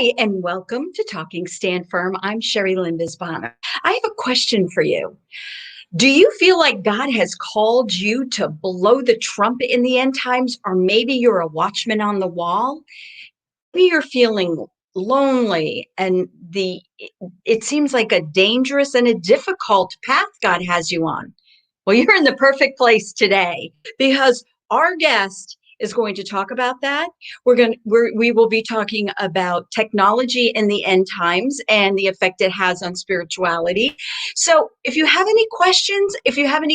Hi, and welcome to Talking Stand Firm. I'm Cherrilynn and Jake. I have a question for you. Do you feel like God has called you to blow the trumpet in the end times, or maybe you're a watchman on the wall? Maybe you're feeling lonely and it seems like a dangerous and a difficult path God has you on. Well, you're in the perfect place today because our guest is going to talk about that. We will be talking about technology in the end times and the effect it has on spirituality. So if you have any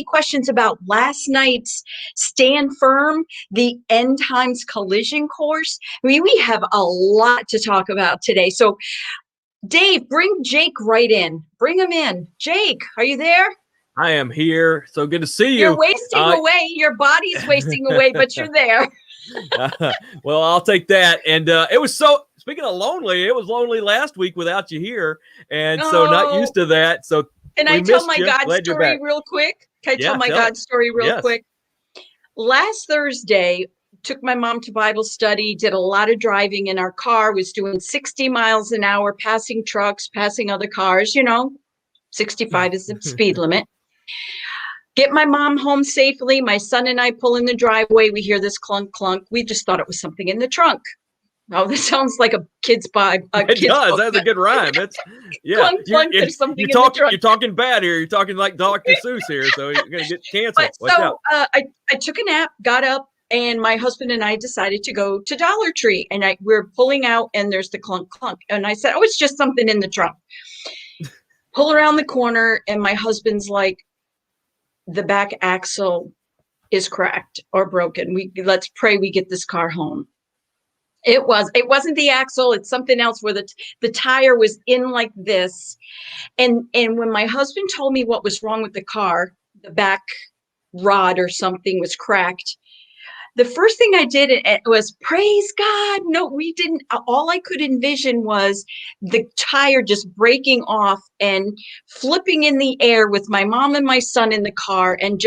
questions about last night's Stand Firm, the End Times Collision course, we have a lot to talk about today. So Dave, bring Jake right in. Bring him in. Jake, are you there? I am here. So good to see you. You're wasting away. Your body's wasting away, but you're there. Well, I'll take that. And it was speaking of lonely, it was lonely last week without you here. And so not used to that. So can I tell my God story real quick? Can I tell my God story real quick? Last Thursday, took my mom to Bible study, did a lot of driving in our car, was doing 60 miles an hour, passing trucks, passing other cars, 65 is the speed limit. Get my mom home safely. My son and I pull in the driveway. We hear this clunk, clunk. We just thought it was something in the trunk. Oh, this sounds like a kid's Bible. It does. That's a good rhyme. That's clunk, clunk. There's something in the trunk. You're talking bad here. You're talking like Dr. Seuss here. So you're going to get canceled. I took a nap, got up, and my husband and I decided to go to Dollar Tree. And we're pulling out, and there's the clunk, clunk. And I said, oh, it's just something in the trunk. Pull around the corner, and my husband's like, the back axle is cracked or broken. Let's pray we get this car home. It wasn't the axle. It's something else where the tire was in like this. And when my husband told me what was wrong with the car, the back rod or something was cracked. The first thing I did was praise God. No, we didn't. All I could envision was the tire just breaking off and flipping in the air with my mom and my son in the car. And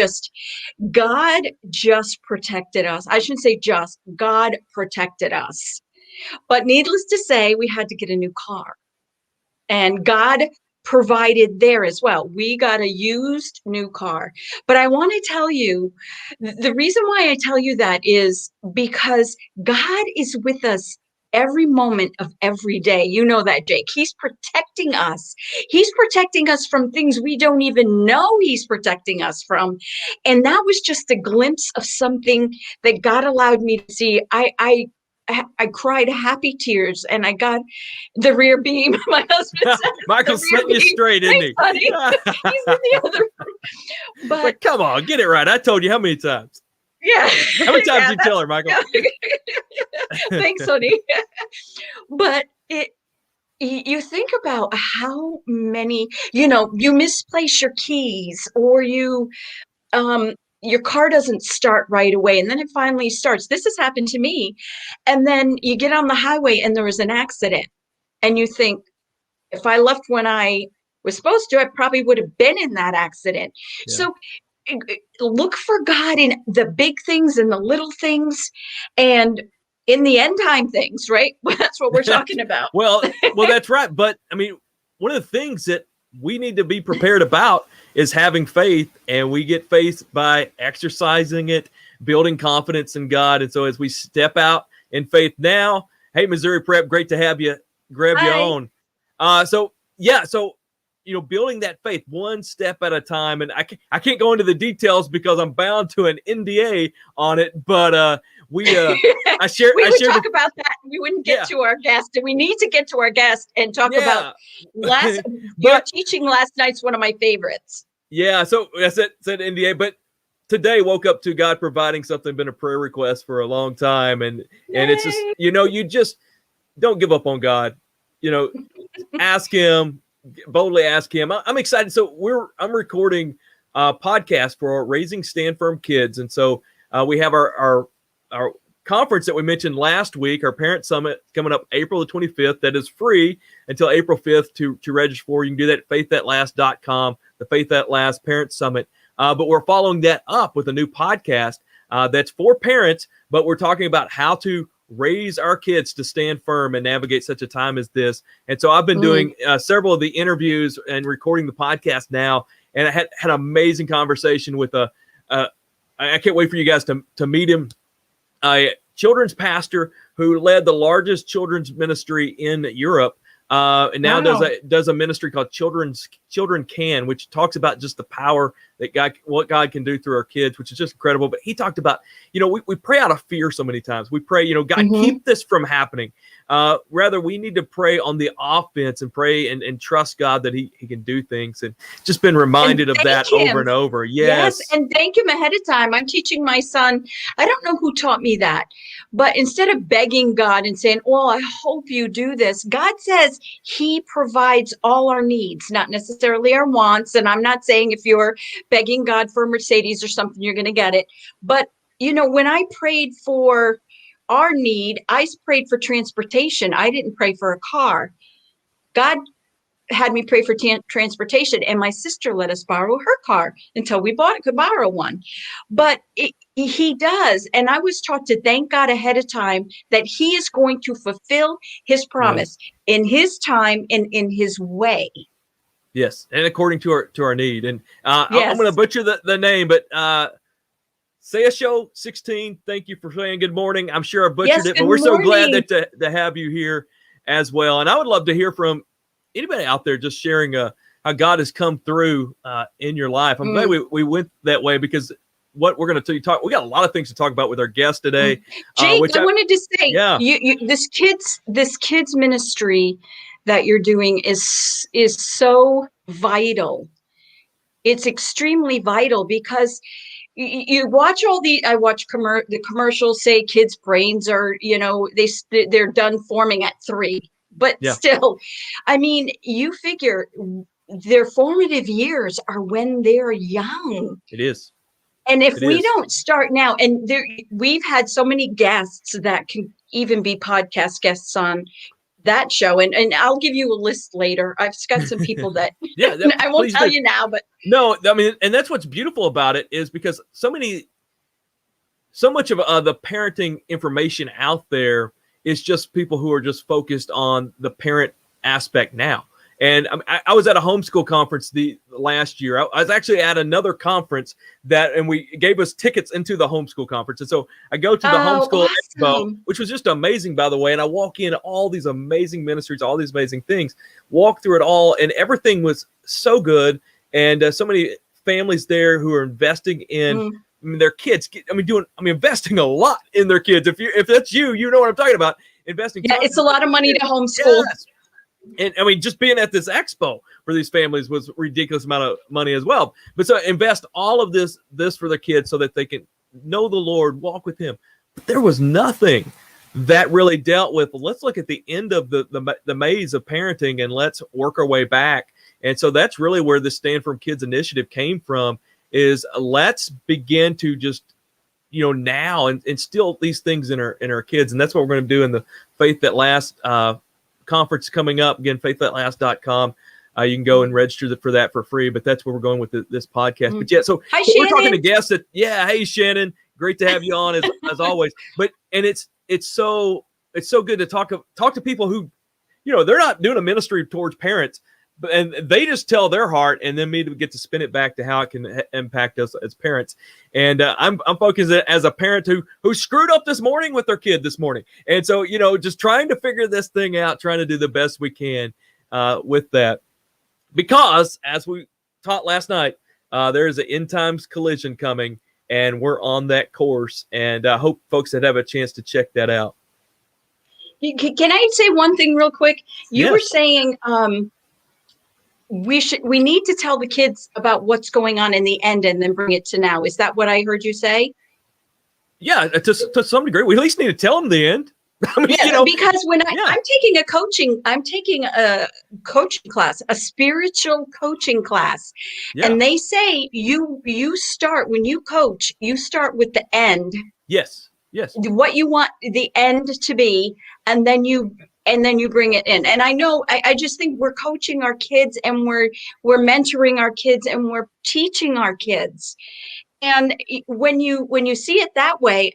God just protected us. I shouldn't say God protected us. But needless to say, we had to get a new car. And God provided there as well. We got a used new car. But I want to tell you, the reason why I tell you that is because God is with us every moment of every day. You know that, Jake. He's protecting us. He's protecting us from things we don't even know he's protecting us from. And that was just a glimpse of something that God allowed me to see. I cried happy tears, and I got the rear beam. My husband said, Michael's setting you straight, isn't he? He's in the other room. But come on, get it right. I told you how many times. Yeah. How many times did you tell her, Michael? Thanks, honey. But you think about how many, you misplace your keys, or your car doesn't start right away, and then it finally starts. This has happened to me. And then you get on the highway and there was an accident. And you think, if I left when I was supposed to, I probably would have been in that accident. Yeah. So look for God in the big things and the little things and in the end time things, right? That's what we're talking about. Well, that's right. But I mean, one of the things that we need to be prepared about is having faith, and we get faith by exercising it, building confidence in God. And so as we step out in faith now, hey, Missouri Prep, great to have you. Grab you on. So building that faith one step at a time. And I can't go into the details because I'm bound to an NDA on it, but I would talk about that. We wouldn't get to our guest, and we need to get to our guest and talk about your teaching last night's one of my favorites. Yeah, so that's it, said NDA, but today woke up to God providing something, been a prayer request for a long time, and it's just, you just don't give up on God. Ask him, boldly ask him. I'm excited. So I'm recording a podcast for Raising Stand Firm Kids, and so we have our conference that we mentioned last week, our Parent Summit, coming up April the 25th. That is free until April 5th to register for. You can do that at faiththatlast.com, the Faith That Last Parent Summit. But we're following that up with a new podcast that's for parents, but we're talking about how to raise our kids to stand firm and navigate such a time as this. And so I've been doing several of the interviews and recording the podcast now, and I had an amazing conversation with I can't wait for you guys to meet him, a children's pastor who led the largest children's ministry in Europe. And now does a ministry called Children Can, which talks about just the power that what God can do through our kids, which is just incredible. But he talked about, we pray out of fear so many times. We pray, God, keep this from happening. Rather, we need to pray on the offense and pray and trust God that he can do things. And just been reminded of that over and over. Yes. And thank him ahead of time. I'm teaching my son. I don't know who taught me that, but instead of begging God and saying, well, I hope you do this, God says he provides all our needs, not necessarily our wants. And I'm not saying if you're begging God for a Mercedes or something, you're going to get it. But, when I prayed for our need, I prayed for transportation. I didn't pray for a car. God had me pray for transportation, and my sister let us borrow her car until we could borrow one. But he does. And I was taught to thank God ahead of time that he is going to fulfill his promise in his time and in his way. Yes. And according to our need. And I'm going to butcher the name, but Show 16, thank you for saying good morning. I'm sure I butchered it, but we're so glad that to have you here as well. And I would love to hear from anybody out there just sharing how God has come through in your life. I'm glad we went that way, because what we're going to talk, we got a lot of things to talk about with our guest today. Jake, I wanted to say, this kids ministry that you're doing is so vital. It's extremely vital, because you watch I watch the commercials say kids' brains are, they're done forming at 3, but still, I mean, you figure their formative years are when they're young. It is. And if we don't start now, and we've had so many guests that can even be podcast guests on that show, and I'll give you a list later. I've got some people that I won't tell you now, but no, I mean, and that's what's beautiful about it, is because so much of the parenting information out there is just people who are just focused on the parent aspect now. And I was at a homeschool conference the last year. I was actually at another conference and we gave us tickets into the homeschool conference. And so I go to the homeschool expo, which was just amazing, by the way. And I walk in all these amazing ministries, all these amazing things, walk through it all, and everything was so good. And so many families there who are investing in their kids. Investing a lot in their kids. If that's you know what I'm talking about. Investing. Yeah, it's a lot of money to homeschool. Yes. And just being at this expo for these families was a ridiculous amount of money as well. But so invest all of this for their kids so that they can know the Lord, walk with him. But there was nothing that really dealt with, let's look at the end of the maze of parenting and let's work our way back. And so that's really where the Stand Firm Kids initiative came from, is let's begin to just, now and instill these things in our kids. And that's what we're going to do in the Faith That Lasts conference coming up. Again, faiththatlast.com. You can go and register for that for free, but that's where we're going with this podcast. But so hi, we're talking to guests hey, Shannon, great to have you on as always. But, and it's so good to talk to people who, they're not doing a ministry towards parents, and they just tell their heart, and then me to get to spin it back to how it can impact us as parents. And I'm focused as a parent who screwed up this morning with their kid this morning. And so, just trying to figure this thing out, trying to do the best we can with that. Because as we taught last night, there is an end times collision coming, and we're on that course. And I hope folks that have a chance to check that out. Can I say one thing real quick? You were saying, we need to tell the kids about what's going on in the end and then bring it to now. Is that what I heard you say? Yeah, to some degree, we at least need to tell them the end. Because when I'm taking a coaching class, a spiritual coaching class, and they say you start, when you coach, you start with the end. Yes. What you want the end to be, and then you bring it in. And I know, I just think we're coaching our kids, and we're mentoring our kids, and we're teaching our kids. And when you see it that way,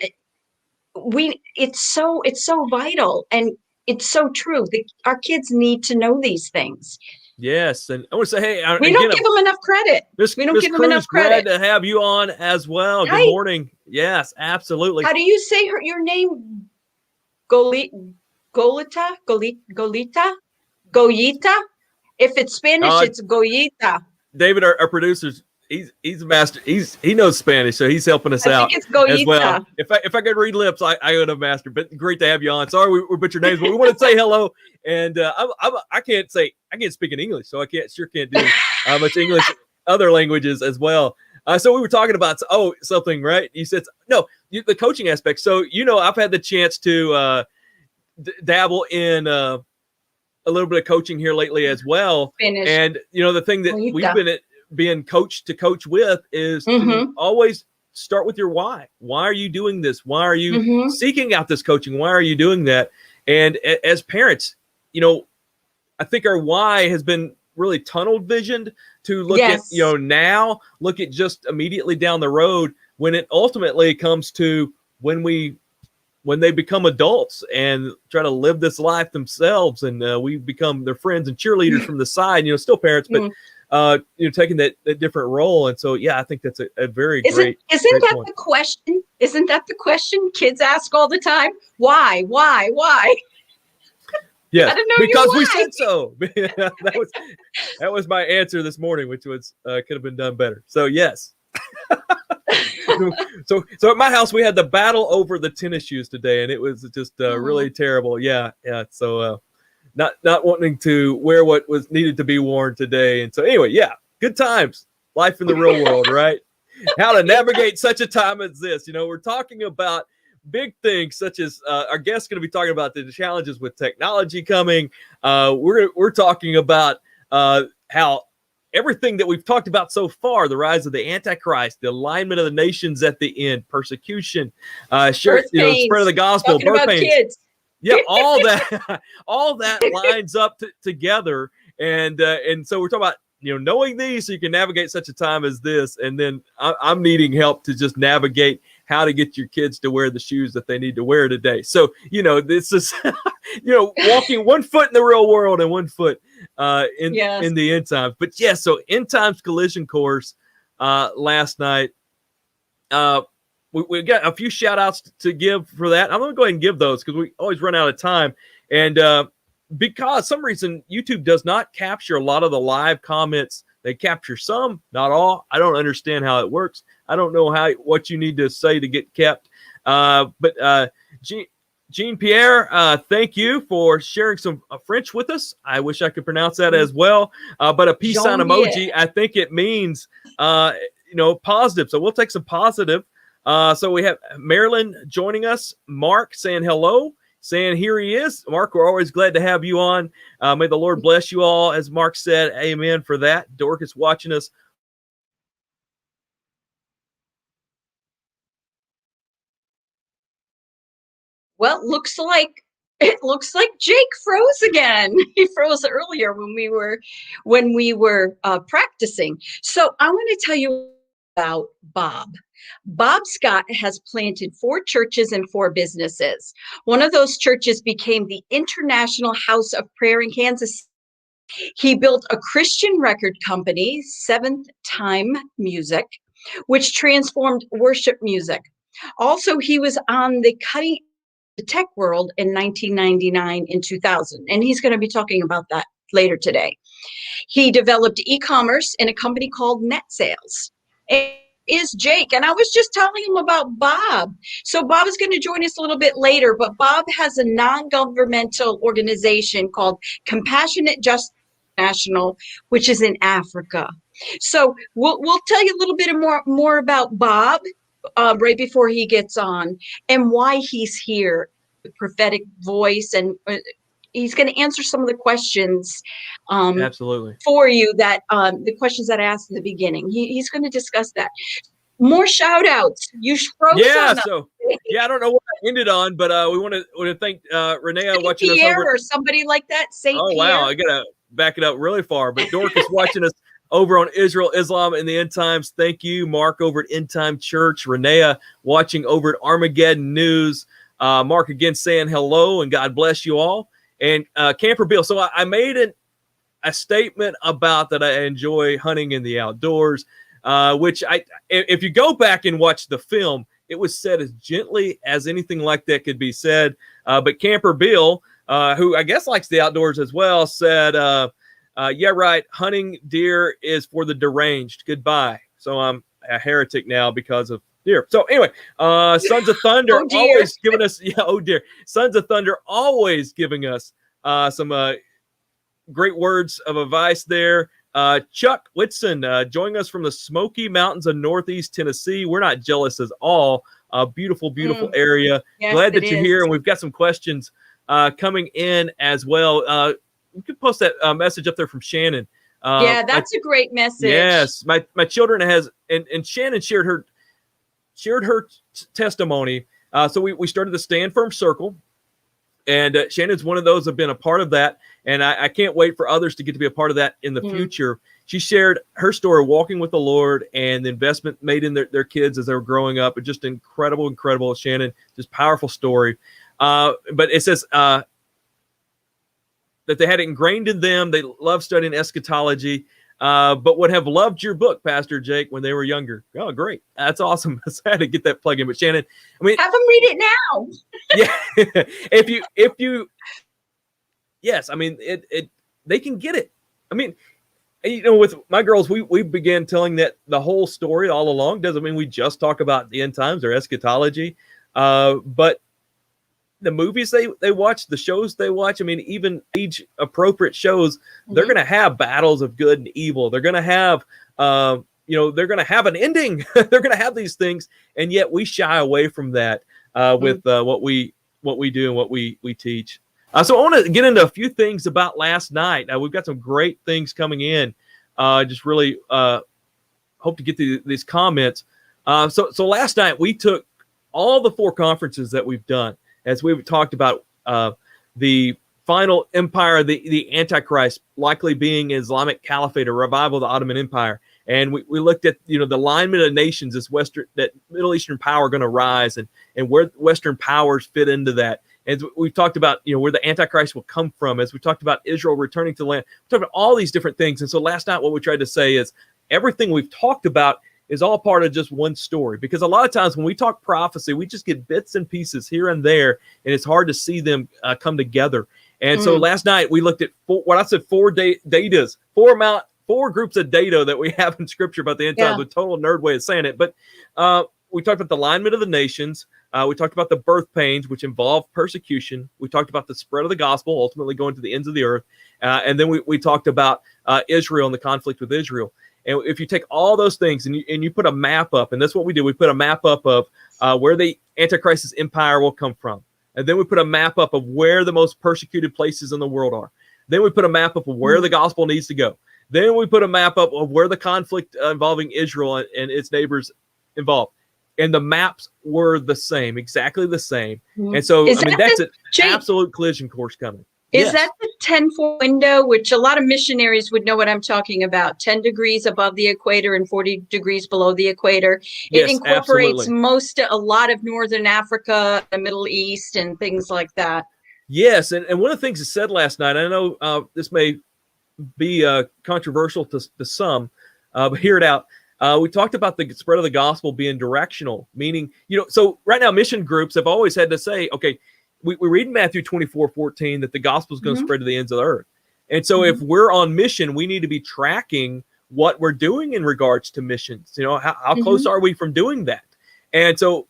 it's so vital, and it's so true. Our kids need to know these things. Yes, and I want to say, hey, We don't give them enough credit. We don't give them enough credit. Glad to have you on as well. Hi. Good morning. Yes, absolutely. How do you say your name? Golita? Goyita? If it's Spanish, it's Goyita. David, our producer's he's a master. He knows Spanish, so he's helping us out it's Goyita. as well. If I could read lips, I would have mastered. But great to have you on. Sorry we butchered names, but we want to say hello. And I can't speak in English, so I sure can't do much English, other languages as well. So we were talking about something, right? You said the coaching aspect. So I've had the chance to dabble in a little bit of coaching here lately as well. Spanish. And the thing that we've been being coached to coach with is to always start with your why. Why are you doing this? Why are you seeking out this coaching? Why are you doing that? And as parents, I think our why has been really tunnel visioned to look at, now, look at just immediately down the road, when it ultimately comes to when they become adults and try to live this life themselves, and we become their friends and cheerleaders from the side, still parents, but taking that different role. And so, I think that's a very great that point. the question? Isn't that the question kids ask all the time? Why? Yes, because we said so. that was my answer this morning, which was could have been done better. So yes. So at my house we had the battle over the tennis shoes today, and it was just really terrible. Yeah. So not wanting to wear what was needed to be worn today, and so anyway, good times, life in the real world, right? How to navigate such a time as this. We're talking about big things such as our guest's going to be talking about the challenges with technology coming. We're talking about how everything that we've talked about so far, the rise of the Antichrist, the alignment of the nations at the end, persecution, spread of the gospel, birth pains. Kids. Yeah, all that lines up together. And so we're talking about, knowing these so you can navigate such a time as this. And then I'm needing help to just navigate how to get your kids to wear the shoes that they need to wear today. So, this is, walking one foot in the real world and one foot in the end times. But so end times collision course last night. We got a few shout outs to give for that. I'm going to go ahead and give those because we always run out of time. And because some reason YouTube does not capture a lot of the live comments. They capture some, not all. I don't understand how it works. I don't know what you need to say to get kept. But Jean Pierre, thank you for sharing some French with us. I wish I could pronounce that as well. But a peace sign emoji, I think it means positive. So we'll take some positive. So we have Marilyn joining us. Mark saying hello. Saying here he is. Mark, we're always glad to have you on. May the Lord bless you all. As Mark said, amen for that. Dorcas watching us. Well, it looks like Jake froze again. He froze earlier when we were practicing. So I want to tell you about Bob. Bob Scott has planted 4 churches and 4 businesses. One of those churches became the International House of Prayer in Kansas. He built a Christian record company, Seventh Time Music, which transformed worship music. Also, he was on the cutting the tech world in 1999 and 2000, and he's going to be talking about that later today. He developed e-commerce in a company called Net Sales. Is Jake, and I was just telling him about Bob. So Bob is going to join us a little bit later, but Bob has a non-governmental organization called Compassionate Justice National, which is in Africa. So we'll tell you a little bit more about Bob right before he gets on and why he's here, the prophetic voice, and he's going to answer some of the questions absolutely for you that the questions that I asked in the beginning. He's going to discuss that. More shout outs. You froze on so I don't know what I ended on, but we want to thank Renee watching us over or somebody like that. Saint Pierre. Wow, I gotta back it up really far. But Dorcas watching us over on Israel, Islam, and the End Times. Thank you, Mark over at End Time Church. Renee watching over at Armageddon News. Mark again saying hello and God bless you all. And Camper Bill. So I made a statement about that I enjoy hunting in the outdoors, which if you go back and watch the film, it was said as gently as anything like that could be said. But Camper Bill, who I guess likes the outdoors as well, said, yeah, right. Hunting deer is for the deranged. Goodbye. So I'm a heretic now because of deer. So anyway, Sons of Thunder always giving us, oh dear. Sons of Thunder always giving us some great words of advice there. Chuck Whitson joining us from the Smoky Mountains of Northeast Tennessee. We're not jealous at all. Beautiful, beautiful area. Yes, glad that you're here. And we've got some questions coming in as well. You can post that message up there from Shannon. Yeah, that's a great message. Yes, my children has and Shannon shared her testimony. So we started the Stand Firm Circle, and Shannon's one of those that have been a part of that, and I can't wait for others to get to be a part of that in the future. She shared her story walking with the Lord and the investment made in their kids as they were growing up. It's just incredible, Shannon, just powerful story. But it says that they had it ingrained in them. They love studying eschatology, but would have loved your book, Pastor Jake, when they were younger. Oh, great. That's awesome. I had to get that plug in. But Shannon, I mean, have them read it now. Yeah. if you, yes, I mean, they can get it. I mean, with my girls, we began telling that the whole story all along. Doesn't mean we just talk about the end times or eschatology, but the movies they watch, the shows they watch, I mean, even age-appropriate shows, they're going to have battles of good and evil. They're going to have, they're going to have an ending. They're going to have these things, and yet we shy away from that with what we do and what we teach. So I want to get into a few things about last night. We've got some great things coming in. Just really hope to get these comments. So last night we took all the 4 conferences that we've done, as we've talked about the final empire, the Antichrist likely being Islamic Caliphate, a revival of the Ottoman Empire. And we looked at, the alignment of nations, that Middle Eastern power going to rise and where Western powers fit into that. And we've talked about, where the Antichrist will come from, as we talked about Israel returning to the land. We talked about all these different things. And so last night, what we tried to say is everything we've talked about is all part of just one story. Because a lot of times when we talk prophecy, we just get bits and pieces here and there, and it's hard to see them come together. And so last night we looked at 4 datas, 4 groups of data that we have in Scripture about the end times. A total nerd way of saying it. But we talked about the alignment of the nations. We talked about the birth pains, which involve persecution. We talked about the spread of the gospel, ultimately going to the ends of the earth. And then we talked about Israel and the conflict with Israel. And if you take all those things and you put a map up, and that's what we do, we put a map up of where the Antichrist's empire will come from. And then we put a map up of where the most persecuted places in the world are. Then we put a map up of where the gospel needs to go. Then we put a map up of where the conflict involving Israel and its neighbors involved. And the maps were the same, exactly the same. And so, that's an absolute collision course coming. Is that the 10-4 window, which a lot of missionaries would know what I'm talking about? 10 degrees above the equator and 40 degrees below the equator. It incorporates a lot of Northern Africa, the Middle East, and things like that. Yes, and one of the things that said last night, I know this may be controversial to some, but hear it out. We talked about the spread of the gospel being directional, meaning, so right now mission groups have always had to say, okay, we read in Matthew 24:14 that the gospel is going to spread to the ends of the earth. And so if we're on mission, we need to be tracking what we're doing in regards to missions. How close are we from doing that? And so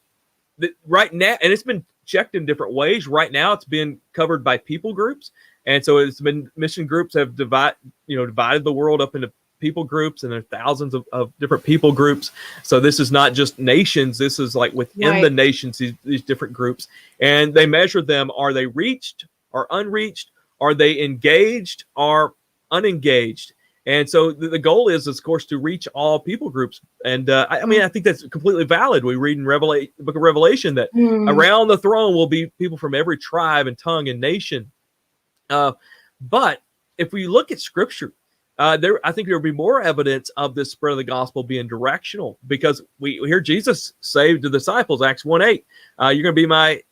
right now, and it's been checked in different ways. Right now, it's been covered by people groups. And so it's been mission groups have divided the world up into people groups, and there are thousands of different people groups. So this is not just nations. This is like within the nations, these different groups. And they measure them. Are they reached or unreached? Are they engaged or unengaged? And so the goal is, of course, to reach all people groups. And I think that's completely valid. We read in the book of Revelation that around the throne will be people from every tribe and tongue and nation. But if we look at Scripture, I think there will be more evidence of this spread of the gospel being directional, because we hear Jesus say to the disciples, Acts 1:8, you're going to be my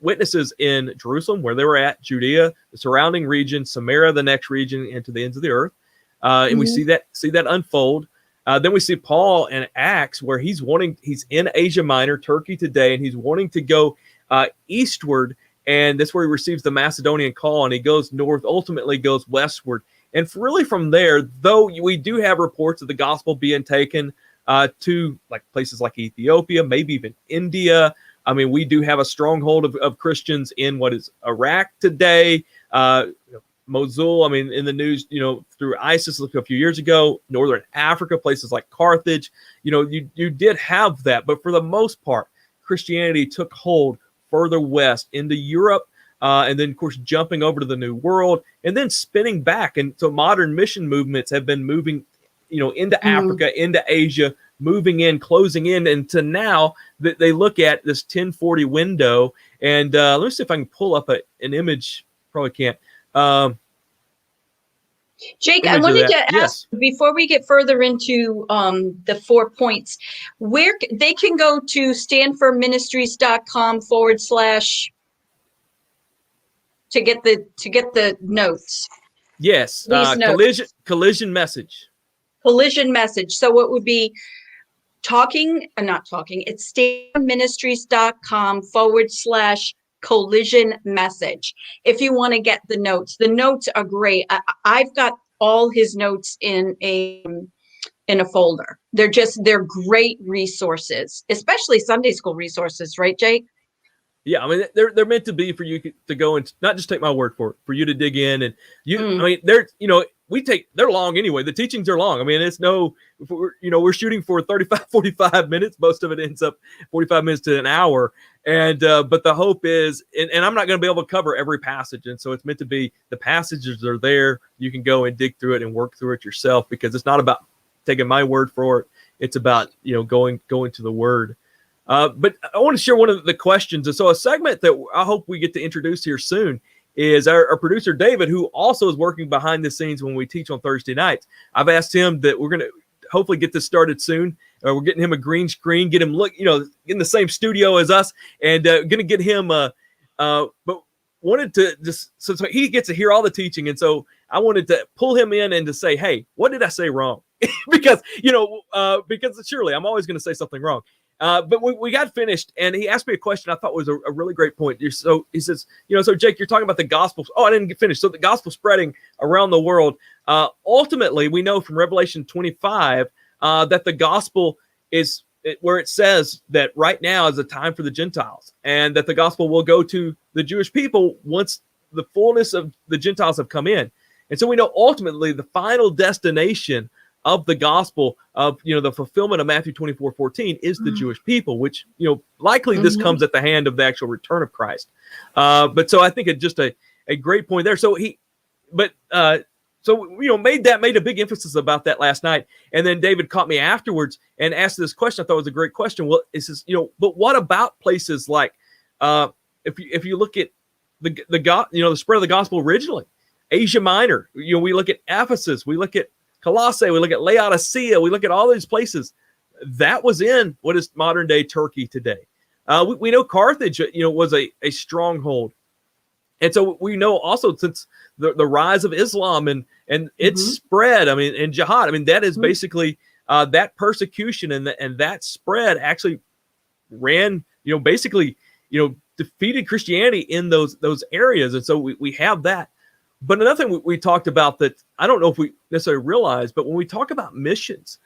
witnesses in Jerusalem, where they were at, Judea, the surrounding region, Samaria, the next region, and to the ends of the earth. And we see that unfold. Then we see Paul in Acts, where he's in Asia Minor, Turkey today, and he's wanting to go eastward, and that's where he receives the Macedonian call, and he goes north, ultimately goes westward. And really from there, though we do have reports of the gospel being taken to like places like Ethiopia, maybe even India. I mean, we do have a stronghold of Christians in what is Iraq today, Mosul. I mean, in the news, through ISIS a few years ago, Northern Africa, places like Carthage, you did have that. But for the most part, Christianity took hold further west into Europe, and then, of course, jumping over to the New World and then spinning back. And so modern mission movements have been moving, into Africa, into Asia, moving in, closing in, and to now that they look at this 1040 window. And let me see if I can pull up an image. Probably can't. Jake, I wanted to ask, before we get further into the 4 points, where they can go to stanfordministries.com / to get the notes. Yes, collision message. Collision message. So it would be it's stanfordministries.com / collision message. If you want to get the notes are great. I've got all his notes in a folder. They're great resources, especially Sunday school resources, right, Jake? Yeah, I mean, they're meant to be for you to go and not just take my word for it, for you to dig in. And I mean, they're long anyway. The teachings are long. I mean, we're shooting for 35, 45 minutes. Most of it ends up 45 minutes to an hour. And, but the hope is, and I'm not going to be able to cover every passage. And so it's meant to be, the passages are there. You can go and dig through it and work through it yourself, because it's not about taking my word for it. It's about, going to the word. But I want to share one of the questions. And so a segment that I hope we get to introduce here soon is our producer, David, who also is working behind the scenes when we teach on Thursday nights. I've asked him that we're going to hopefully get this started soon. We're getting him a green screen, get him in the same studio as us, and going to get him, but wanted to just, so he gets to hear all the teaching. And so I wanted to pull him in and to say, hey, what did I say wrong? because surely I'm always going to say something wrong. But we got finished, and he asked me a question I thought was a really great point. So he says, so Jake, you're talking about the gospel. Oh, I didn't get finished. So the gospel spreading around the world. Ultimately, we know from Revelation 25 that the gospel is where it says that right now is the time for the Gentiles, and that the gospel will go to the Jewish people once the fullness of the Gentiles have come in. And so we know ultimately the final destination of the gospel of, the fulfillment of Matthew 24:14 is the Jewish people, which, likely this comes at the hand of the actual return of Christ. But so I think it's just a great point there. So made a big emphasis about that last night. And then David caught me afterwards and asked this question. I thought it was a great question. Well, it says, but what about places like, if you look at the spread of the gospel originally, Asia Minor, we look at Ephesus, we look at Colossae, we look at Laodicea, we look at all these places. That was in what is modern day Turkey today. We know Carthage, was a stronghold. And so we know also, since the rise of Islam and its spread, and jihad, that is basically that persecution and that spread actually ran, defeated Christianity in those areas. And so we have that. But another thing we talked about that I don't know if we necessarily realize, but when we talk about missions,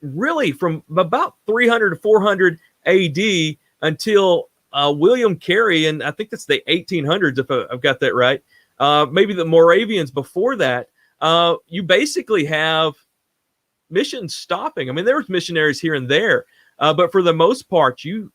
really from about 300 to 400 AD until William Carey, and I think that's the 1800s, if I've got that right, maybe the Moravians before that, you basically have missions stopping. there was missionaries here and there, but for the most part, you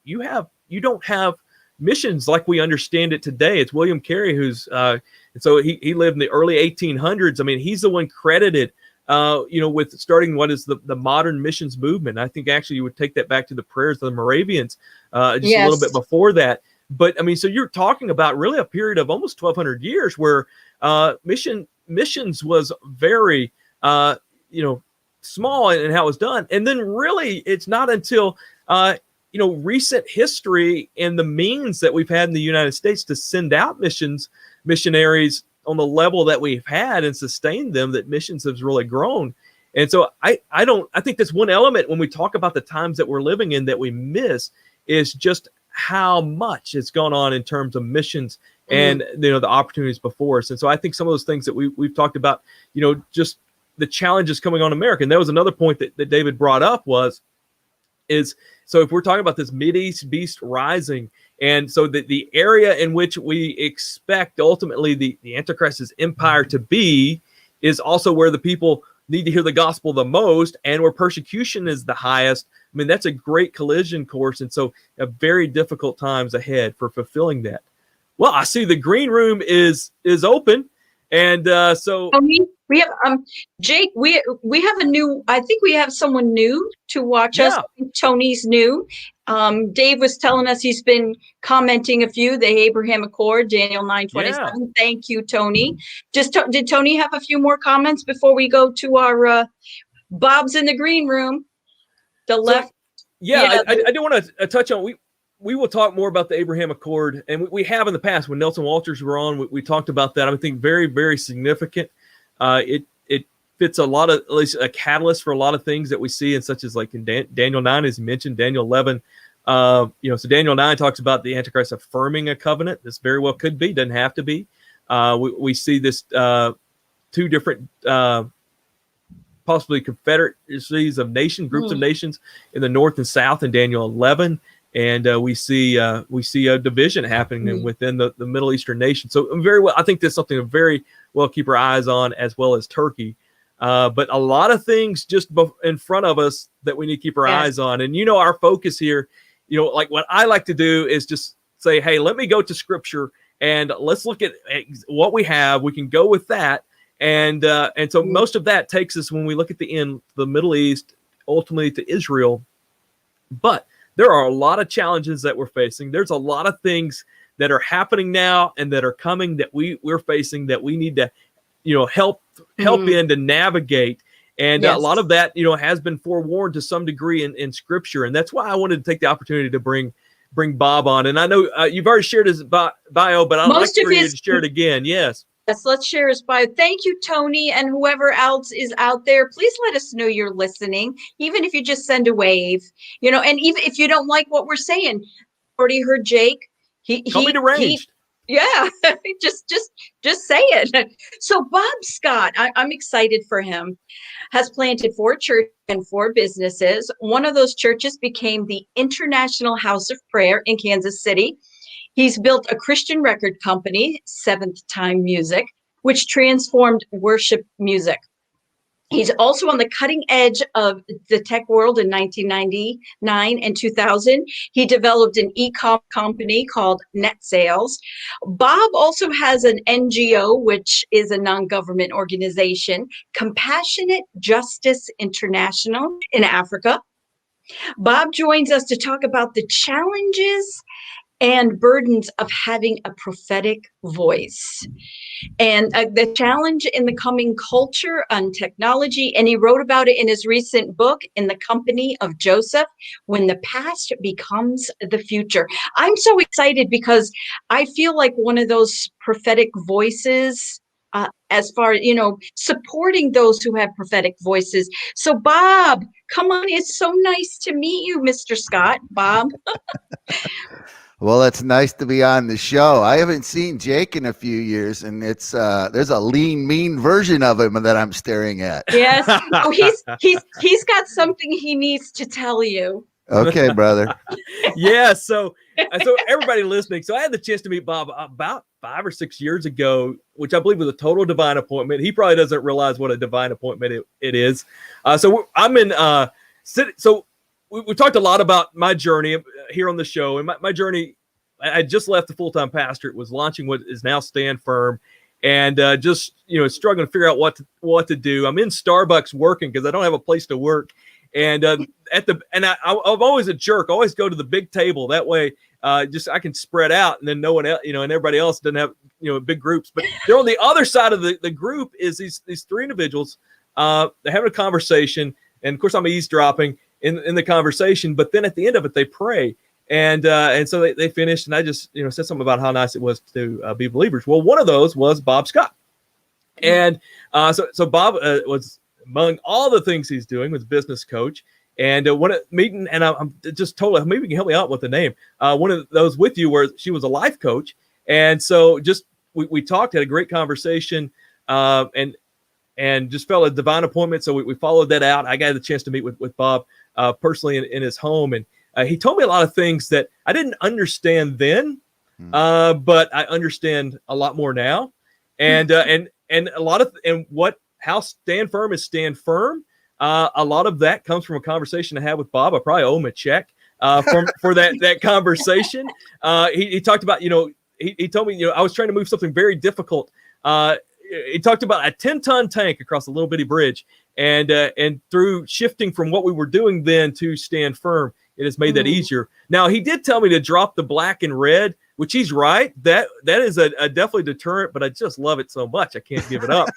don't have missions like we understand it today. It's William Carey who's and so he lived in the early 1800s. He's the one credited with starting what is the modern missions movement. I think actually you would take that back to the prayers of the Moravians a little bit before that. But so you're talking about really a period of almost 1,200 years where missions was very small in how it was done. And then really it's not until recent history and the means that we've had in the United States to send out missionaries on the level that we've had and sustain them, that missions has really grown. And so I think that's one element when we talk about the times that we're living in that we miss, is just how much has gone on in terms of missions and the opportunities before us. And so I think some of those things that we've talked about, just the challenges coming on America. And that was another point that David brought up so if we're talking about this Mideast beast rising, and so the area in which we expect ultimately the Antichrist's empire to be is also where the people need to hear the gospel the most, and where persecution is the highest. I mean, that's a great collision course. And so very difficult times ahead for fulfilling that. Well, I see the green room is open. And so we have Jake, we have I think we have someone new to watch us. Tony's new. Dave was telling us he's been commenting a few, the Abraham Accord, Daniel 9:27. Yeah. Thank you, Tony. Did Tony have a few more comments before we go to our Bob's in the green room? The left. I do want to touch on, we will talk more about the Abraham Accord, and we have in the past when Nelson Walters were on. We talked about that. I think very, very significant. It fits a lot of, at least a catalyst for a lot of things that we see, and such as like in Daniel 9, as you mentioned, Daniel 11. So Daniel 9 talks about the Antichrist affirming a covenant. This very well could be, doesn't have to be. We see this two different possibly confederacies of nations, groups of nations in the north and south in Daniel 11. And we see a division happening within the Middle Eastern nation. So very well, I think that's something to very well keep our eyes on, as well as Turkey. But a lot of things just in front of us that we need to keep our eyes on. And our focus here, like what I like to do is just say, hey, let me go to Scripture and let's look at what we have. We can go with that. And so most of that takes us, when we look at the end, the Middle East, ultimately to Israel. But there are a lot of challenges that we're facing. There's a lot of things that are happening now and that are coming that we're facing that we need to, help in to navigate. And a lot of that, has been forewarned to some degree in Scripture. And that's why I wanted to take the opportunity to bring Bob on. And I know you've already shared his bio, but I'd like for you to share it again. Yes. Yes, let's share his bio. Thank you, Tony, and whoever else is out there. Please let us know you're listening, even if you just send a wave, and even if you don't like what we're saying. Already heard Jake. Call me deranged. Just say it. So Bob Scott, I'm excited for him, has planted 4 churches and 4 businesses. One of those churches became the International House of Prayer in Kansas City. He's built a Christian record company, Seventh Time Music, which transformed worship music. He's also on the cutting edge of the tech world. In 1999 and 2000. He developed an e-com company called Net Sales. Bob also has an NGO, which is a non-government organization, Compassionate Justice International in Africa. Bob joins us to talk about the challenges and burdens of having a prophetic voice, and the challenge in the coming culture on technology. And he wrote about it in his recent book, In the Company of Joseph, When the Past Becomes the Future. I'm so excited because I feel like one of those prophetic voices, as far as, supporting those who have prophetic voices. So Bob, come on. It's so nice to meet you, Mr. Scott. Bob. Well, it's nice to be on the show. I haven't seen Jake in a few years, and it's there's a lean, mean version of him that I'm staring at. Yes. Oh, he's got something he needs to tell you. Okay, brother. Yeah. So everybody listening. So I had the chance to meet Bob about 5 or 6 years ago, which I believe was a total divine appointment. He probably doesn't realize what a divine appointment it is. I'm in. So we talked a lot about my journey here on the show, and my journey. I just left the full-time pastorate, was launching what is now Stand Firm, and just struggling to figure out what to do. I'm in Starbucks working because I don't have a place to work, and I'm always a jerk. I always go to the big table, that way I can spread out, and then no one else, and everybody else doesn't have big groups. But they're on the other side of the group is these 3 individuals. They're having a conversation, and of course I'm eavesdropping. in the conversation, but then at the end of it, they pray. And so they finished, and I just, said something about how nice it was to be believers. Well, one of those was Bob Scott. And so Bob was, among all the things he's doing, was business coach. And one meeting, and I'm just totally, maybe you can help me out with the name. One of those with you where she was a life coach. And so just, we talked, had a great conversation, and just felt a divine appointment. So we followed that out. I got the chance to meet with Bob personally in his home. And he told me a lot of things that I didn't understand then, but I understand a lot more now. And a lot of, how stand firm is stand firm. A lot of that comes from a conversation I had with Bob. I probably owe him a check for that conversation. He talked about, he told me, I was trying to move something very difficult. He talked about a 10-ton tank across a little bitty bridge, and through shifting from what we were doing then to stand firm, it has made that easier. Now, he did tell me to drop the black and red, which he's right. That is a definitely deterrent, but I just love it so much I can't give it up.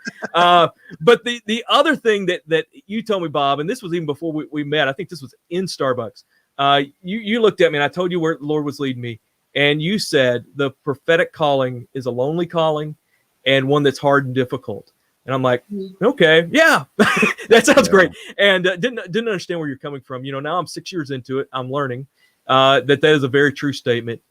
But the other thing that you told me, Bob, and this was even before we met, I think this was in Starbucks. You looked at me and I told you where the Lord was leading me, and you said the prophetic calling is a lonely calling and one that's hard and difficult. And I'm like, okay, yeah, that sounds great. And didn't understand where you're coming from. Now I'm 6 years into it. I'm learning that is a very true statement.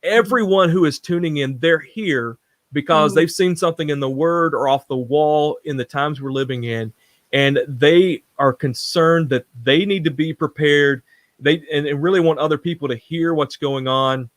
Everyone who is tuning in, they're here because they've seen something in the word or off the wall in the times we're living in. And they are concerned that they need to be prepared. And really want other people to hear what's going on.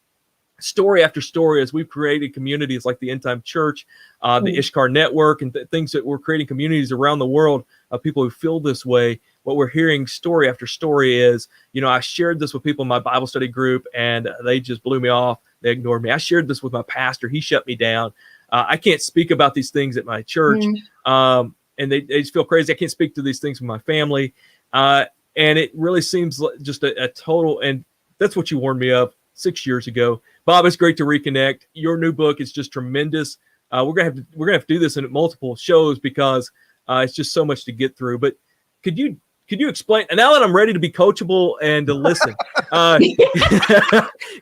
Story after story, as we've created communities like the End Time Church, the Ishkar Network, and things that we're creating communities around the world of people who feel this way. What we're hearing story after story is, I shared this with people in my Bible study group and they just blew me off. They ignored me. I shared this with my pastor. He shut me down. I can't speak about these things at my church. And they just feel crazy. I can't speak to these things with my family. And it really seems like just a total, and that's what you warned me of 6 years ago. Bob, it's great to reconnect. Your new book is just tremendous. We're gonna have to do this in multiple shows because it's just so much to get through. But could you explain? And now that I'm ready to be coachable and to listen,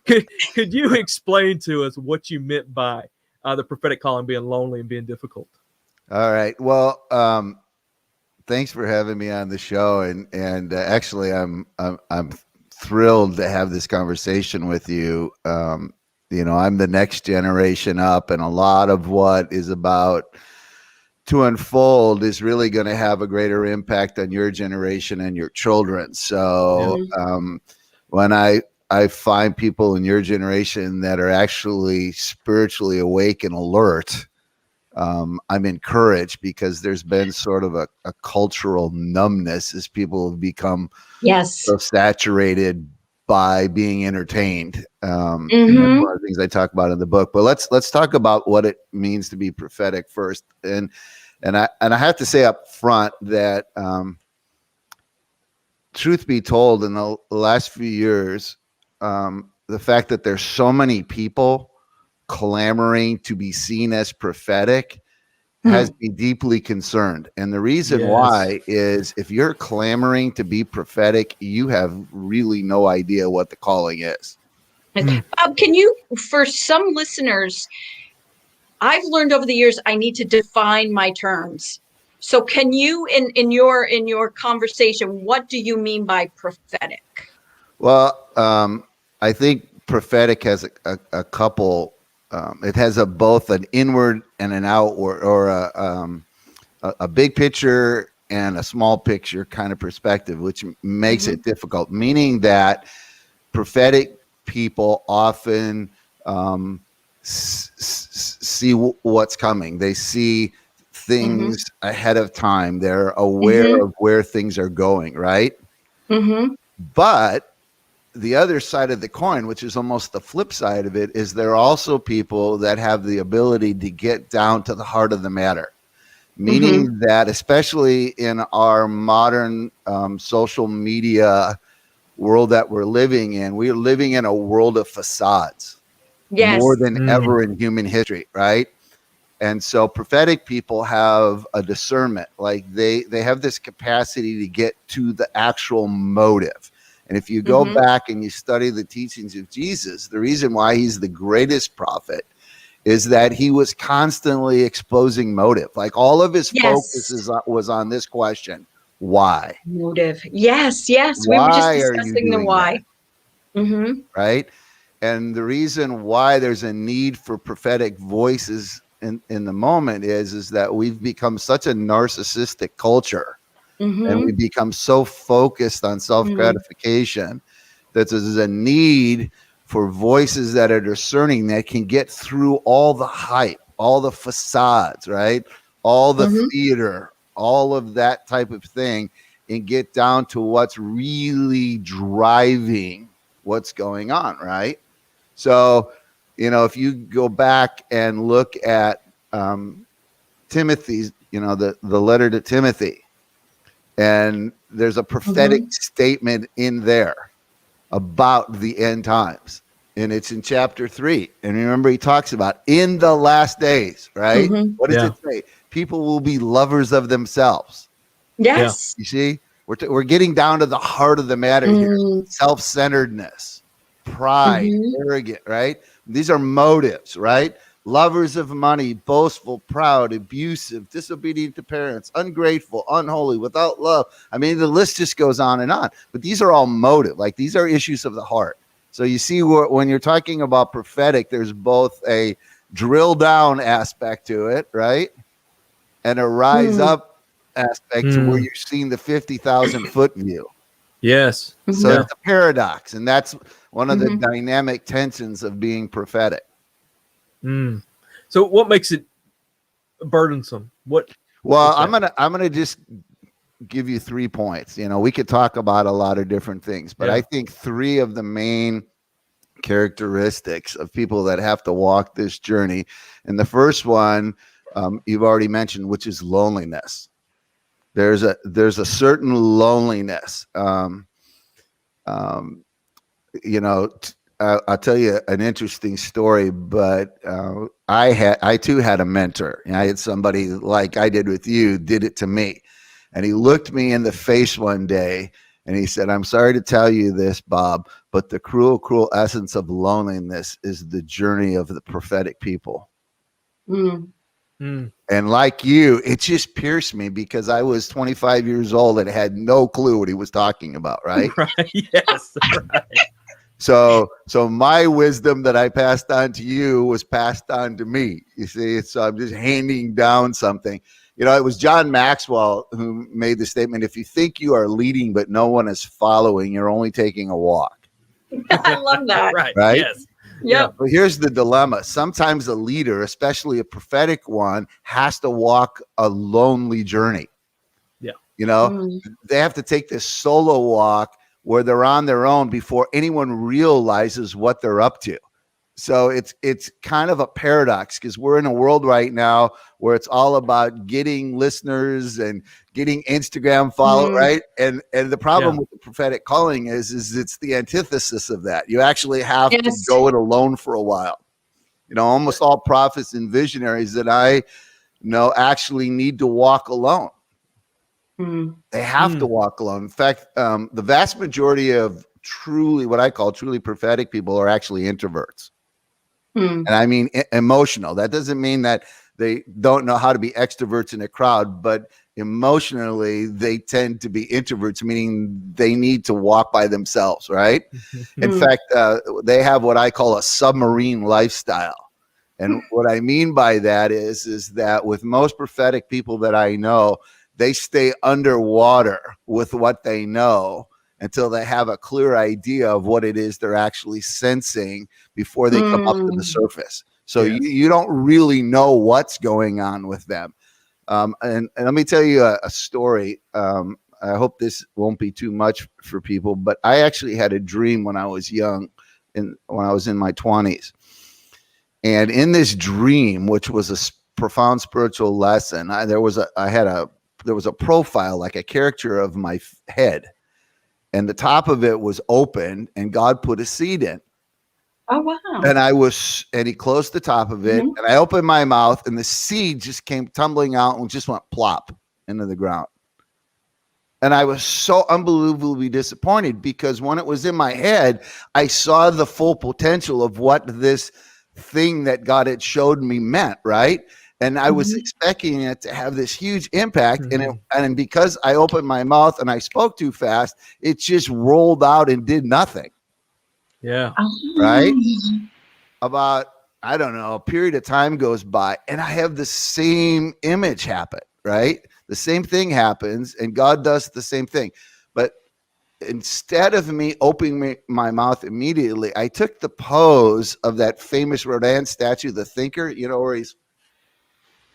could you explain to us what you meant by the prophetic calling being lonely and being difficult? All right. Well, thanks for having me on the show, and actually, I'm thrilled to have this conversation with you. I'm the next generation up, and a lot of what is about to unfold is really going to have a greater impact on your generation and your children. So when I find people in your generation that are actually spiritually awake and alert, I'm encouraged because there's been sort of a cultural numbness as people have become so saturated by being entertained. And that's one of the things I talk about in the book. But let's talk about what it means to be prophetic first. And I have to say up front that truth be told, in the last few years, the fact that there's so many people clamoring to be seen as prophetic has me deeply concerned. And the reason why is if you're clamoring to be prophetic, you have really no idea what the calling is. Bob, can you, for some listeners, I've learned over the years, I need to define my terms. So can you, in your conversation, what do you mean by prophetic? Well, I think prophetic has a couple. It has both an inward and an outward, or a big picture and a small picture kind of perspective, which makes it difficult. Meaning that prophetic people often see what's coming. They see things ahead of time. They're aware of where things are going, right? But the other side of the coin, which is almost the flip side of it, is there are also people that have the ability to get down to the heart of the matter. Meaning that, especially in our modern social media world that we're living in, we're living in a world of facades more than ever in human history, right? And so prophetic people have a discernment, like they have this capacity to get to the actual motive. And if you go back and you study the teachings of Jesus, the reason why he's the greatest prophet is that he was constantly exposing motive. Like all of his focus was on this question: why? Motive. Yes, yes. We were just Why are you discussing the doing why. that? Right? And the reason why there's a need for prophetic voices in the moment is that we've become such a narcissistic culture, and we become so focused on self-gratification that there's a need for voices that are discerning, that can get through all the hype, all the facades, right? All the theater, all of that type of thing, and get down to what's really driving what's going on, right? So, if you go back and look at Timothy's, the letter to Timothy, and there's a prophetic statement in there about the end times, and it's in chapter 3. And remember, he talks about in the last days, right? What does it say? People will be lovers of themselves. Yes. You see, we're getting down to the heart of the matter here: self-centeredness, pride, arrogant, right? These are motives, right? Lovers of money, boastful, proud, abusive, disobedient to parents, ungrateful, unholy, without love. I mean, the list just goes on and on. But these are all motive. Like, these are issues of the heart. So you see, when you're talking about prophetic, there's both a drill down aspect to it, right? And a rise up aspect to where you're seeing the 50,000 foot view. Yes. So it's a paradox, and that's one of the dynamic tensions of being prophetic. So what makes it burdensome? Well, I'm gonna just give you 3 points. We could talk about a lot of different things, but I think 3 of the main characteristics of people that have to walk this journey. And the first one, you've already mentioned, which is loneliness. There's a certain loneliness. I'll tell you an interesting story, but I too had a mentor. I had somebody, like I did with you, did it to me. And he looked me in the face one day and he said, "I'm sorry to tell you this, Bob, but the cruel, cruel essence of loneliness is the journey of the prophetic people." And like you, it just pierced me, because I was 25 years old and had no clue what he was talking about, right? Right. Yes. Right. So my wisdom that I passed on to you was passed on to me. You see, so I'm just handing down something. It was John Maxwell who made the statement: if you think you are leading but no one is following, you're only taking a walk. I love that. Right. Yes. Yep. But here's the dilemma. Sometimes a leader, especially a prophetic one, has to walk a lonely journey. They have to take this solo walk where they're on their own before anyone realizes what they're up to. So it's kind of a paradox, because we're in a world right now where it's all about getting listeners and getting Instagram follow, right? And the problem with the prophetic calling is it's the antithesis of that. You actually have to go it alone for a while. Almost all prophets and visionaries that I know actually need to walk alone. They have to walk alone. In fact, the vast majority of what I call truly prophetic people are actually introverts. And I mean emotional. That doesn't mean that they don't know how to be extroverts in a crowd, but emotionally they tend to be introverts, meaning they need to walk by themselves, right? In fact, they have what I call a submarine lifestyle. And what I mean by that is that with most prophetic people that I know, they stay underwater with what they know until they have a clear idea of what it is they're actually sensing before they come up to the surface. So you don't really know what's going on with them. And let me tell you a story. I hope this won't be too much for people, but I actually had a dream when I was young, when I was in my 20s. And in this dream, which was a profound spiritual lesson, there was a profile, like a character of my head, and the top of it was open, and God put a seed in. Oh, wow. And he closed the top of it, Mhm. and I opened my mouth, and the seed just came tumbling out and just went plop into the ground. And I was so unbelievably disappointed because when it was in my head, I saw the full potential of what this thing that God had showed me meant, right? And I was Mhm. expecting it to have this huge impact. Mhm. And because I opened my mouth and I spoke too fast, it just rolled out and did nothing, Yeah. right? Oh. About, I don't know, a period of time goes by and I have the same image happen, right? The same thing happens and God does the same thing. But instead of me opening my mouth immediately, I took the pose of that famous Rodin statue, the thinker, where he's,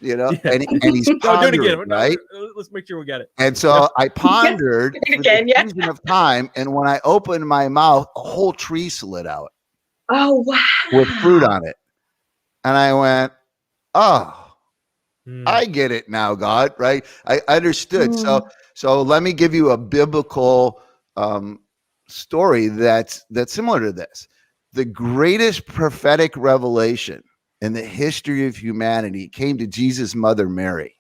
Yeah. and he's No, do it again. pondering, No, right? let's make sure we got it. And so I pondered for the Again, yeah. season of time. And when I opened my mouth, a whole tree slid out Oh, with fruit wow. on it. And I went, oh, Mm. I get it now, God, right? I understood. Mm. So let me give you a biblical story that's similar to this. The greatest prophetic revelation in the history of humanity came to Jesus' mother, Mary,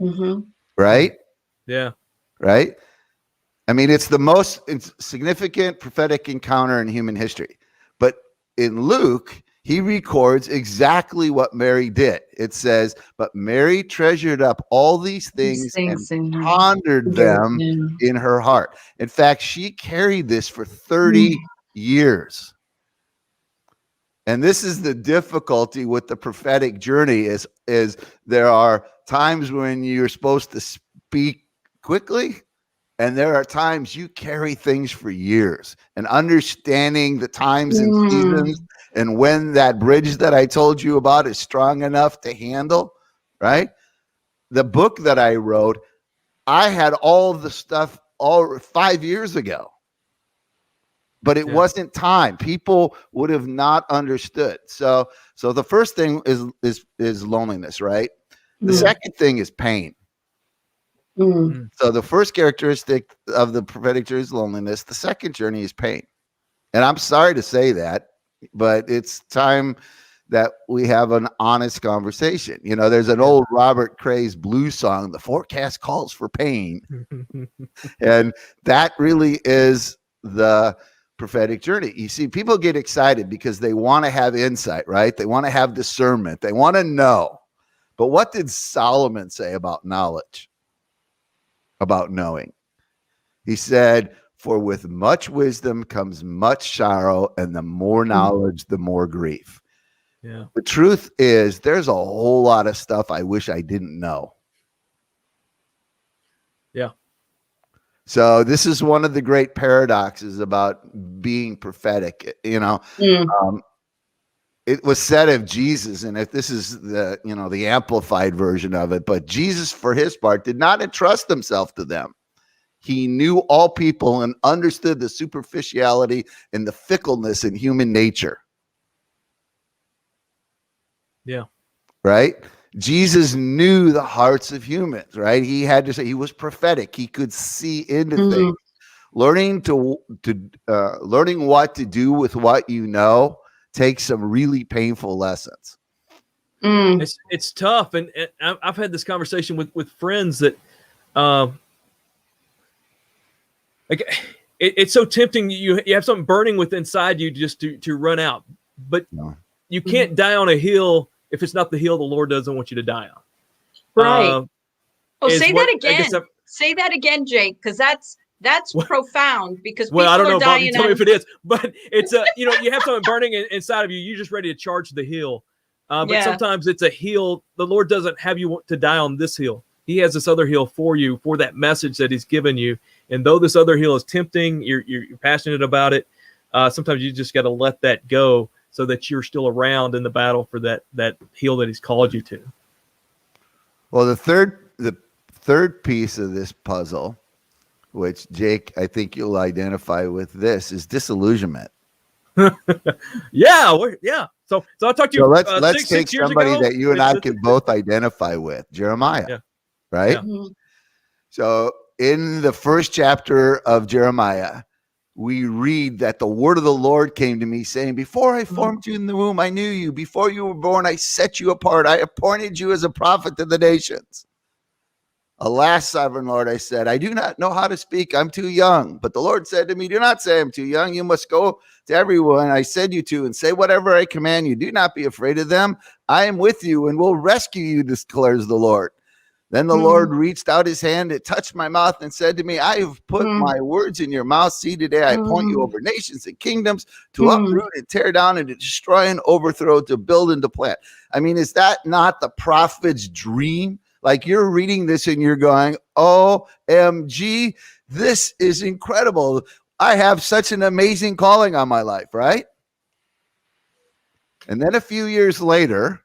Mhm. right? Yeah. Right? I mean, it's the most significant prophetic encounter in human history. But in Luke, he records exactly what Mary did. It says, but Mary treasured up all these These things and things in her. pondered them Yeah. in her heart. In fact, she carried this for 30 Mm. years. And this is the difficulty with the prophetic journey is there are times when you're supposed to speak quickly, and there are times you carry things for years, and understanding the times and seasons Mm. and when that bridge that I told you about is strong enough to handle, right? The book that I wrote, I had all the stuff all 5 years ago, but it Yeah. wasn't time. People would have not understood. So the first thing is loneliness, right? The Mm. second thing is pain. Mm. So the first characteristic of the prophetic journey is loneliness. The second journey is pain. And I'm sorry to say that, but it's time that we have an honest conversation. There's an old Robert Cray's blues song, "The Forecast Calls for Pain." And that really is the prophetic journey. You see, people get excited because they want to have insight, right? They want to have discernment. They want to know. But what did Solomon say about knowledge? About knowing? He said, for with much wisdom comes much sorrow, and the more knowledge, the more grief. Yeah. The truth is, there's a whole lot of stuff I wish I didn't know. Yeah. So this is one of the great paradoxes about being prophetic. Mm. It was said of Jesus, and if this is the amplified version of it, but Jesus, for his part, did not entrust himself to them. He knew all people and understood the superficiality and the fickleness in human nature. Yeah. Right? Jesus knew the hearts of humans, right? He had to say he was prophetic. He could see into Mm. things. Learning what to do with what you know takes some really painful lessons. Mm. It's tough, and I've had this conversation with friends that, like, it's so tempting. You have something burning within inside you just to run out, but you can't die on a hill if it's not the hill the Lord doesn't want you to die on. Right. Say that again. I guess Say that again, Jake, because that's profound. Because well, I don't know, Bobby. Tell me if it is, but it's you have something burning inside of you. You're just ready to charge the hill, but sometimes it's a hill. The Lord doesn't have you want to die on this hill. He has this other hill for you, for that message that He's given you. And though this other hill is tempting, you're passionate about it. Sometimes you just got to let that go so that you're still around in the battle for that hill that He's called you to. Well, the third piece of this puzzle, which Jake, I think you'll identify with this, is disillusionment. Yeah. So I talked to you. So let's take 6 years somebody ago. that you and I can both identify with, Jeremiah. Yeah. Right? Yeah. So in the first chapter of Jeremiah, we read that the word of the Lord came to me saying, before I formed you in the womb, I knew you. Before you were born, I set you apart. I appointed you as a prophet to the nations. Alas, sovereign Lord, I said, I do not know how to speak. I'm too young. But the Lord said to me, do not say I'm too young. You must go to everyone I send you to and say whatever I command you. Do not be afraid of them. I am with you and will rescue you, declares the Lord. Then the Lord reached out his hand, it touched my mouth and said to me, I have put my words in your mouth. See, today I appoint you over nations and kingdoms to uproot and tear down and to destroy and overthrow, to build and to plant. I mean, is that not the prophet's dream? Like, you're reading this and you're going, OMG, this is incredible. I have such an amazing calling on my life, right? And then a few years later,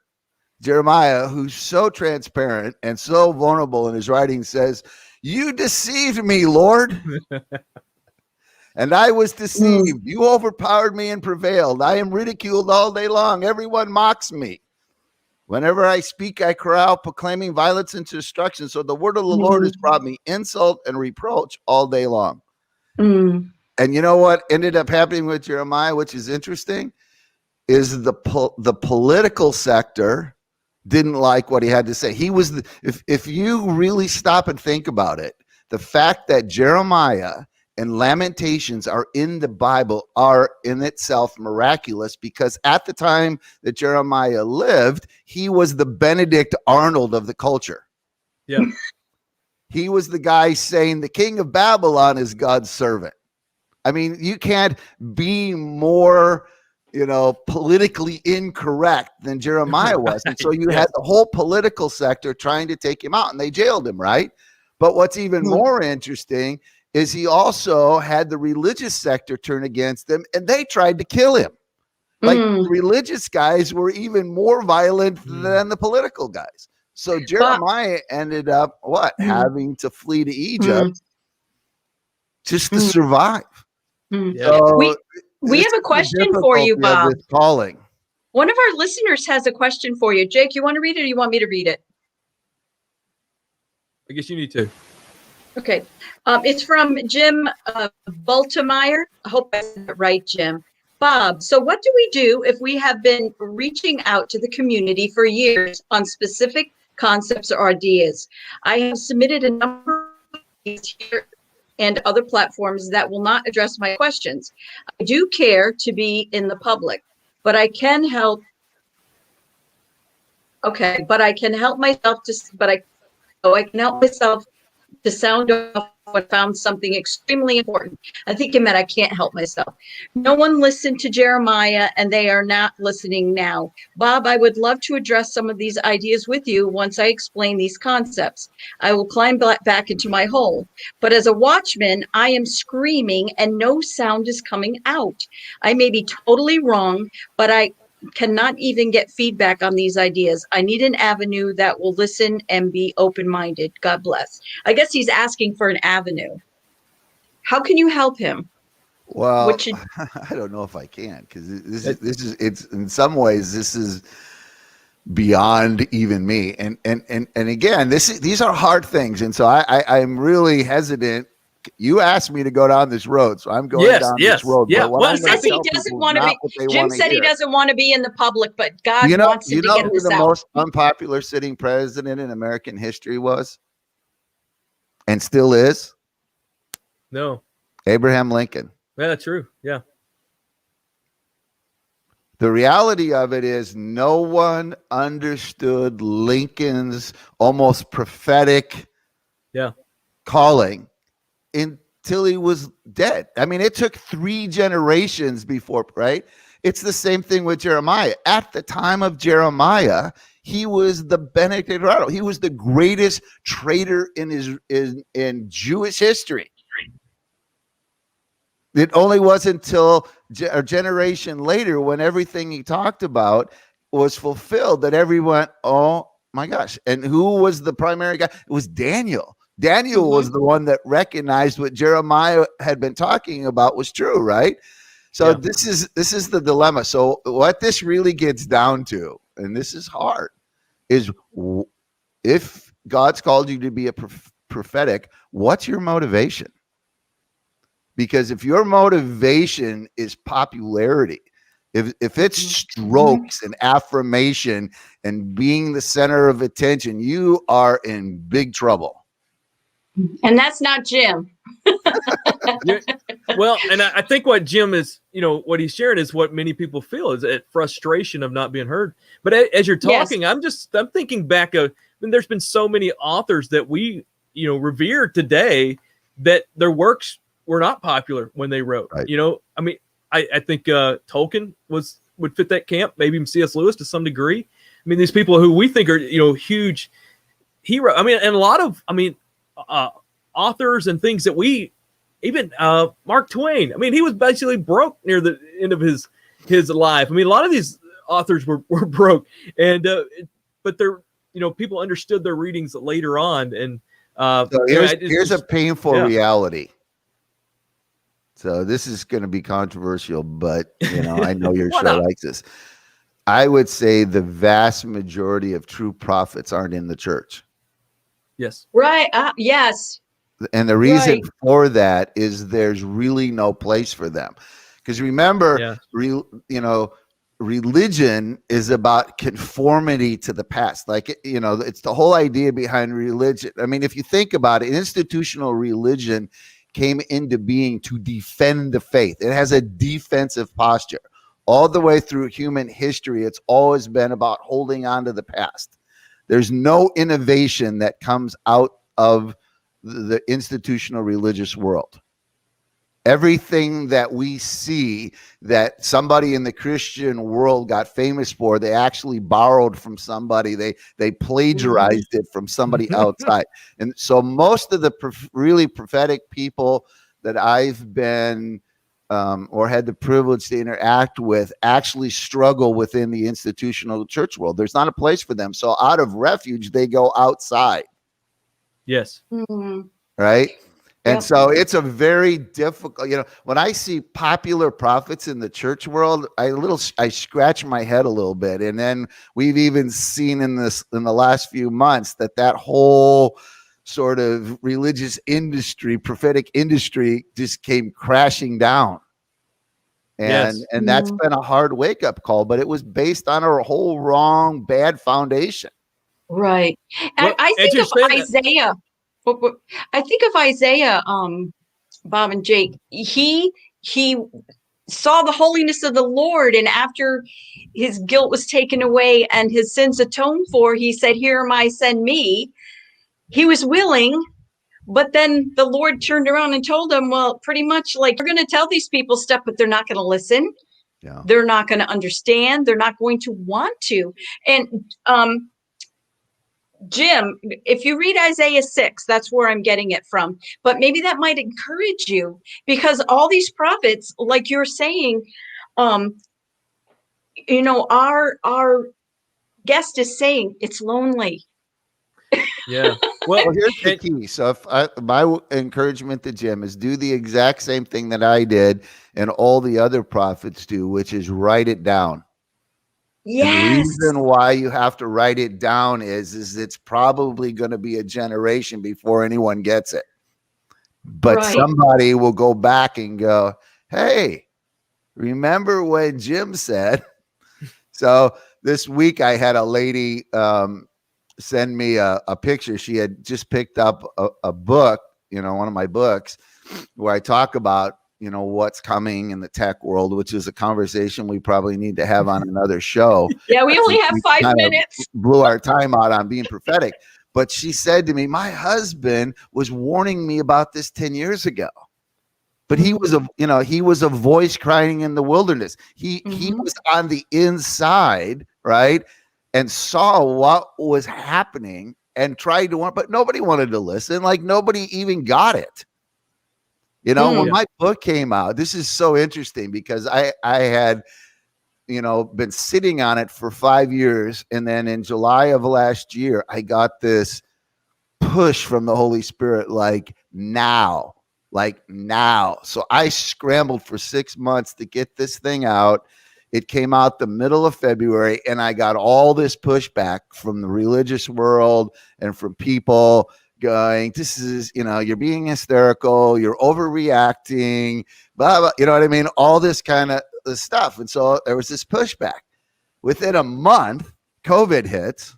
Jeremiah, who's so transparent and so vulnerable in his writing, says, you deceived me, Lord. And I was deceived. You overpowered me and prevailed. I am ridiculed all day long. Everyone mocks me. Whenever I speak, I cry out, proclaiming violence and destruction. So the word of the Lord has brought me insult and reproach all day long. And you know what ended up happening with Jeremiah, which is interesting, is the political sector didn't like what he had to say. He was if you really stop and think about it, the fact that Jeremiah and Lamentations are in the Bible are in itself miraculous, because at the time that Jeremiah lived, he was the Benedict Arnold of the culture. Yeah. He was the guy saying the king of Babylon is God's servant. I mean, you can't be more, politically incorrect than Jeremiah was. And so you had the whole political sector trying to take him out, and they jailed him, right? But what's even more interesting is he also had the religious sector turn against him, and they tried to kill him. Like, religious guys were even more violent than the political guys. So Jeremiah ended up having to flee to Egypt just to survive. So we have a question for you, Bob. Calling. One of our listeners has a question for you. Jake, you want to read it or you want me to read it? I guess you need to. Okay. It's from Jim Baltimore. I hope I said it right, Jim. Bob, so what do we do if we have been reaching out to the community for years on specific concepts or ideas? I have submitted a number of these here and other platforms that will not address my questions. I do care to be in the public, but I can help. Okay, but I can help myself I can help myself to sound off when I found something extremely important. I think it meant I can't help myself. No one listened to Jeremiah, and they are not listening now. Bob, I would love to address some of these ideas with you once I explain these concepts. I will climb back into my hole. But as a watchman, I am screaming and no sound is coming out. I may be totally wrong, but I cannot even get feedback on these ideas. I need an avenue that will listen and be open-minded. God bless. I guess he's asking for an avenue. How can you help him? Well, I don't know if I can, because it's in some ways this is beyond even me. And again, these are hard things, and so I'm really hesitant. You asked me to go down this road, so I'm going down this road. Yeah. Well, he says he doesn't want to be. Jim said he doesn't want to be in the public, but God wants him to get this out. You know who the most unpopular sitting president in American history was, and still is? No. Abraham Lincoln. Yeah, that's true. Yeah. The reality of it is no one understood Lincoln's almost prophetic calling until he was dead. I mean, it took 3 generations before, right? It's the same thing with Jeremiah. At the time of Jeremiah, he was the Benedict Arnold. He was the greatest traitor in Jewish history. It only wasn't until a generation later, when everything he talked about was fulfilled, that everyone, oh my gosh. And who was the primary guy? It was Daniel. Daniel was the one that recognized what Jeremiah had been talking about was true, right? So this is the dilemma. So what this really gets down to, and this is hard, is if God's called you to be a prophetic, what's your motivation? Because if your motivation is popularity, if it's strokes and affirmation and being the center of attention, you are in big trouble. And that's not Jim. Yeah. Well, and I think what Jim is, what he's sharing is what many people feel is that frustration of not being heard. But as you're talking, Yes. I'm thinking back of, there's been so many authors that we, revere today that their works were not popular when they wrote. Right. I think Tolkien would fit that camp, maybe even C.S. Lewis to some degree. I mean, these people who we think are, huge hero. I mean, and a lot of, authors and things that we, even Mark Twain. I mean, he was basically broke near the end of his life. I mean, a lot of these authors were broke, and but they're, people understood their readings later on. And so here's a painful reality. So this is going to be controversial, but I know your show likes this. I would say the vast majority of true prophets aren't in the church. Yes. Right. Yes. And the reason for that is there's really no place for them. Because remember, religion is about conformity to the past. Like, it's the whole idea behind religion. I mean, if you think about it, institutional religion came into being to defend the faith. It has a defensive posture. All the way through human history, it's always been about holding on to the past. There's no innovation that comes out of the institutional religious world. Everything that we see that somebody in the Christian world got famous for, they actually borrowed from somebody. They plagiarized it from somebody outside. And so most of the really prophetic people that I've been or had the privilege to interact with actually struggle within the institutional church world. There's not a place for them. So out of refuge, they go outside. Yes. Right. And so it's a very difficult, when I see popular prophets in the church world, I scratch my head a little bit. And then we've even seen in the last few months that whole sort of religious industry, prophetic industry just came crashing down. And that's been a hard wake up call, but it was based on a whole wrong, bad foundation. Right. And I think of Isaiah. I think of Isaiah, Bob and Jake. He saw the holiness of the Lord, and after his guilt was taken away and his sins atoned for, he said, "Here am I, send me." He was willing, but then the Lord turned around and told him, well, pretty much like, you're going to tell these people stuff, but they're not going to listen. Yeah. They're not going to understand. They're not going to want to. And Jim, if you read Isaiah 6, that's where I'm getting it from. But maybe that might encourage you, because all these prophets, like you're saying, our guest is saying it's lonely. Yeah. Well, here's the key. So my encouragement to Jim is do the exact same thing that I did and all the other prophets do, which is write it down. Yes. And the reason why you have to write it down is it's probably going to be a generation before anyone gets it. But somebody will go back and go, hey, remember when Jim said? So this week I had a lady send me a picture. She had just picked up a book, one of my books, where I talk about what's coming in the tech world, which is a conversation we probably need to have on another show. Yeah, we only have 5 minutes. Blew our time out on being prophetic. But she said to me, my husband was warning me about this 10 years ago. But he was a voice crying in the wilderness. He was on the inside, right? And saw what was happening and tried to warn, but nobody wanted to listen. Like nobody even got it. When my book came out, this is so interesting because I had, been sitting on it for 5 years. And then in July of last year, I got this push from the Holy Spirit, like now. So I scrambled for 6 months to get this thing out. It came out the middle of February, and I got all this pushback from the religious world and from people going, this is, you're being hysterical, you're overreacting, blah, blah, you know what I mean? All this kind of stuff. And so there was this pushback. Within a month, COVID hits,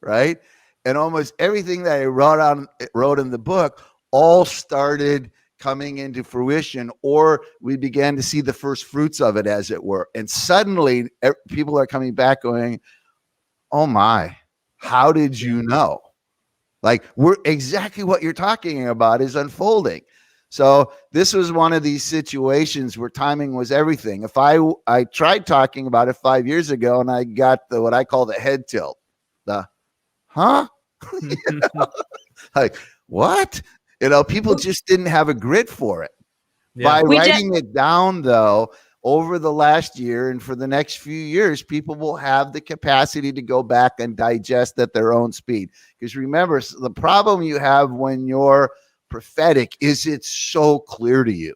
right? And almost everything that I wrote in the book all started coming into fruition, or we began to see the first fruits of it, as it were. And suddenly people are coming back going, oh my, how did you know? Like, we're exactly what you're talking about is unfolding. So this was one of these situations where timing was everything. If I tried talking about it 5 years ago and I got what I call the head tilt, huh? Like, what? People just didn't have a grit for it. Yeah. By writing it down, though, over the last year and for the next few years, people will have the capacity to go back and digest at their own speed. Because remember, the problem you have when you're prophetic is it's so clear to you.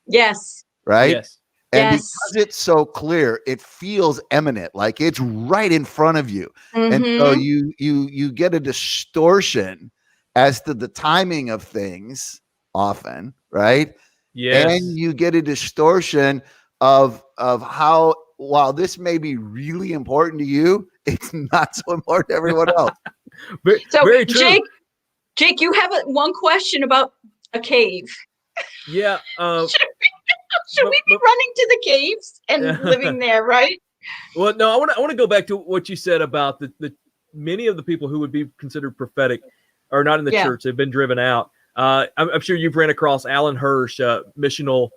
Yes. Right? Yes. And because it's so clear, it feels imminent, like it's right in front of you. Mm-hmm. And so you get a distortion as to the timing of things often, right? Yes. And you get a distortion of how, while this may be really important to you, it's not so important to everyone else. So very true. Jake, you have one question about a cave. Yeah. Should we be running to the caves and living there, right? Well, no, I want to go back to what you said about the many of the people who would be considered prophetic are not in the church. They've been driven out. I'm sure you've ran across Alan Hirsch, missional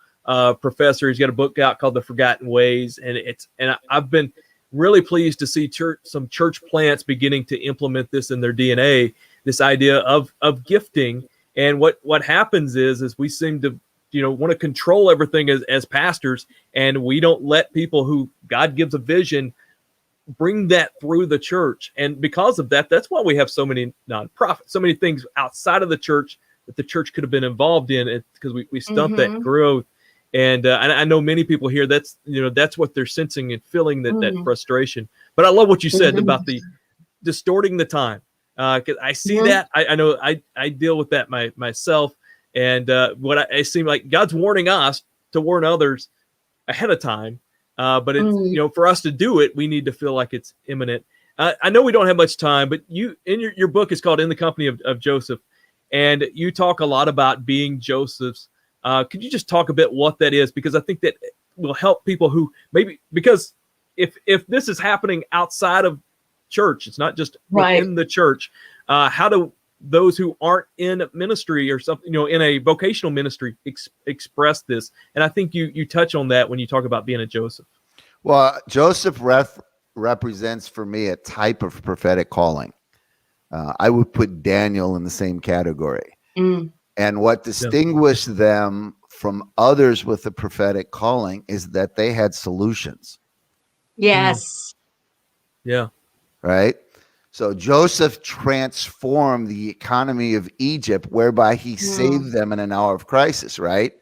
professor. He's got a book out called The Forgotten Ways, and I've been really pleased to see some church plants beginning to implement this in their DNA. This idea of gifting, and what happens is we seem to want to control everything as pastors, and we don't let people who God gives a vision bring that through the church. And because of that, that's why we have so many nonprofits, so many things outside of the church that the church could have been involved in, because we stunt that growth. And I know many people here, that's what they're sensing and feeling, that frustration. But I love what you said about the distorting the time. Because I see that. I know I deal with that myself. And I seem like God's warning us to warn others ahead of time. But it's, for us to do it, we need to feel like it's imminent. I know we don't have much time, but your book is called In the Company of Joseph, and you talk a lot about being Joseph's. Could you just talk a bit what that is? Because I think that will help people who maybe, because if this is happening outside of church, it's not just within the church. How do those who aren't in ministry or something, in a vocational ministry, express this? And I think you touch on that when you talk about being a Joseph. Well, Joseph represents for me a type of prophetic calling. I would put Daniel in the same category. And what distinguished them from others with the prophetic calling is that they had solutions. Yes. Yeah. Right? So Joseph transformed the economy of Egypt, whereby he saved them in an hour of crisis, right?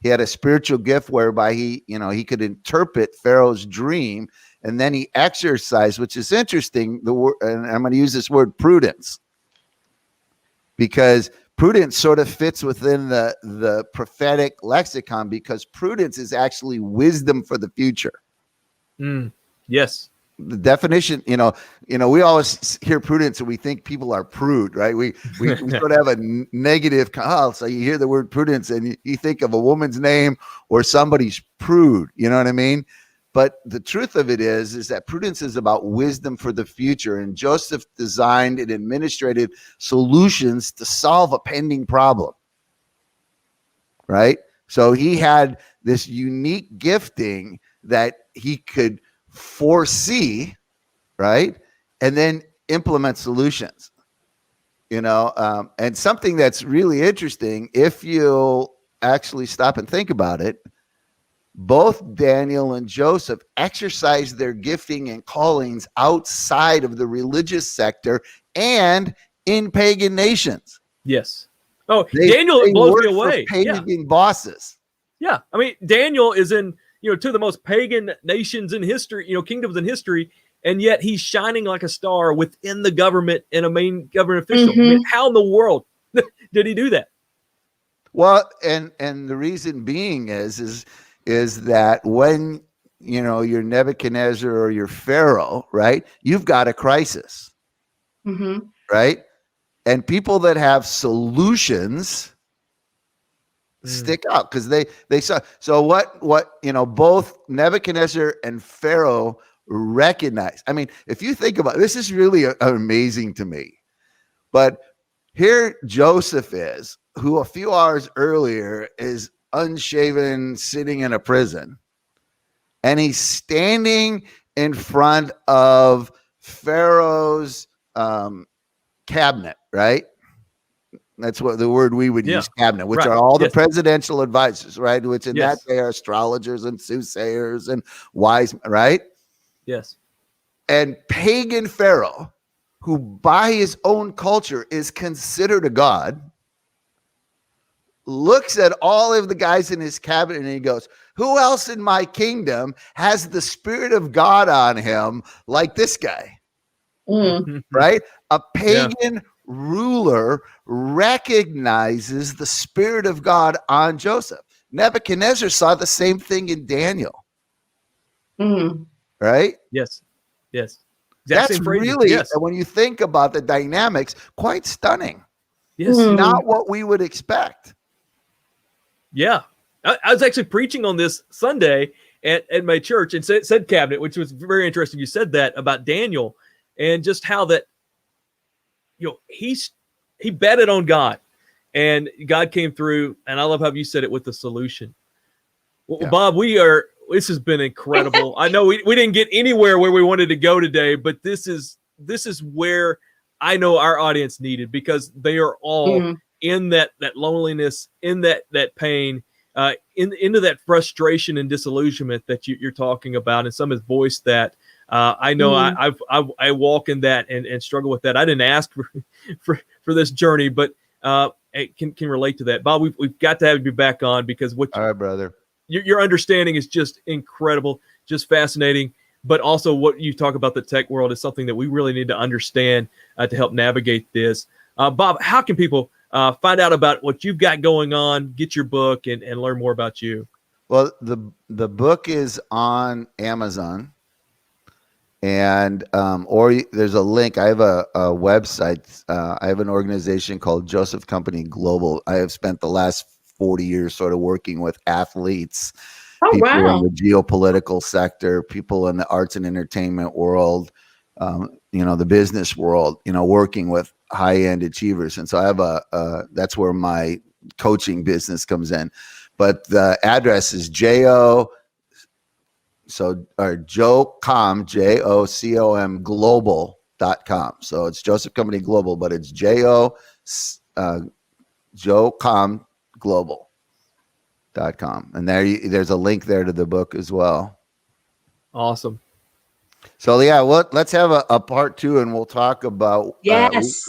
He had a spiritual gift whereby he could interpret Pharaoh's dream, and then he exercised, which is interesting, the word, and I'm going to use this word, prudence, because prudence sort of fits within the prophetic lexicon, because prudence is actually wisdom for the future. Yes. The definition, we always hear prudence and we think people are prude, right? We sort of have a negative, so you hear the word prudence and you think of a woman's name or somebody's prude, you know what I mean? But the truth of it is that prudence is about wisdom for the future. And Joseph designed and administrated solutions to solve a pending problem, right? So he had this unique gifting that he could foresee, right? And then implement solutions, and something that's really interesting, if you'll actually stop and think about it, both Daniel and Joseph exercised their gifting and callings outside of the religious sector and in pagan nations. Yes. Oh, Daniel blows me away. Pagan bosses. Yeah. I mean, Daniel is in, two of the most pagan nations in history, kingdoms in history, and yet he's shining like a star within the government and a main government official. I mean, how in the world did he do that? Well, and the reason being is that when you're Nebuchadnezzar or you're Pharaoh, right? You've got a crisis, right? And people that have solutions stick out because they saw. So what both Nebuchadnezzar and Pharaoh recognize. I mean, if you think about it, this is really amazing to me. But here Joseph is, who a few hours earlier is unshaven, sitting in a prison, and he's standing in front of Pharaoh's cabinet, right? That's what the word we would use, cabinet, which are all the presidential advisors, right? Which in that day are astrologers and soothsayers and wise, right? Yes. And pagan Pharaoh, who by his own culture is considered a god, looks at all of the guys in his cabinet and he goes, who else in my kingdom has the Spirit of God on him like this guy? Right? A pagan ruler recognizes the Spirit of God on Joseph. Nebuchadnezzar saw the same thing in Daniel. Right? Yes. That's really, when you think about the dynamics, quite stunning. Yes. Not what we would expect. Yeah. I was actually preaching on this Sunday at my church and said cabinet, which was very interesting. You said that about Daniel and just how that, he betted on God and God came through. And I love how you said it with the solution. Well, Bob, this has been incredible. I know we didn't get anywhere where we wanted to go today, but this is where I know our audience needed, because they are all in that loneliness, in that pain, into that frustration and disillusionment that you're talking about. And some have voiced that. I know I walk in that and struggle with that. I didn't ask for this journey, but can relate to that. Bob, we've got to have you back on, because all right, brother. Your understanding is just incredible, just fascinating. But also what you talk about the tech world is something that we really need to understand to help navigate this. Bob, how can people find out about what you've got going on, get your book, and learn more about you? Well, the book is on Amazon, and or there's a link. I have a website. I have an organization called Joseph Company Global. I have spent the last 40 years sort of working with athletes, people in the geopolitical sector, people in the arts and entertainment world, the business world, working with high-end achievers. And so I have that's where my coaching business comes in. But the address is JOCOM, JOCOM global.com. So it's Joseph Company Global, but it's JOCOM global.com. And there's a link there to the book as well. Awesome. So let's have a part 2, and we'll talk about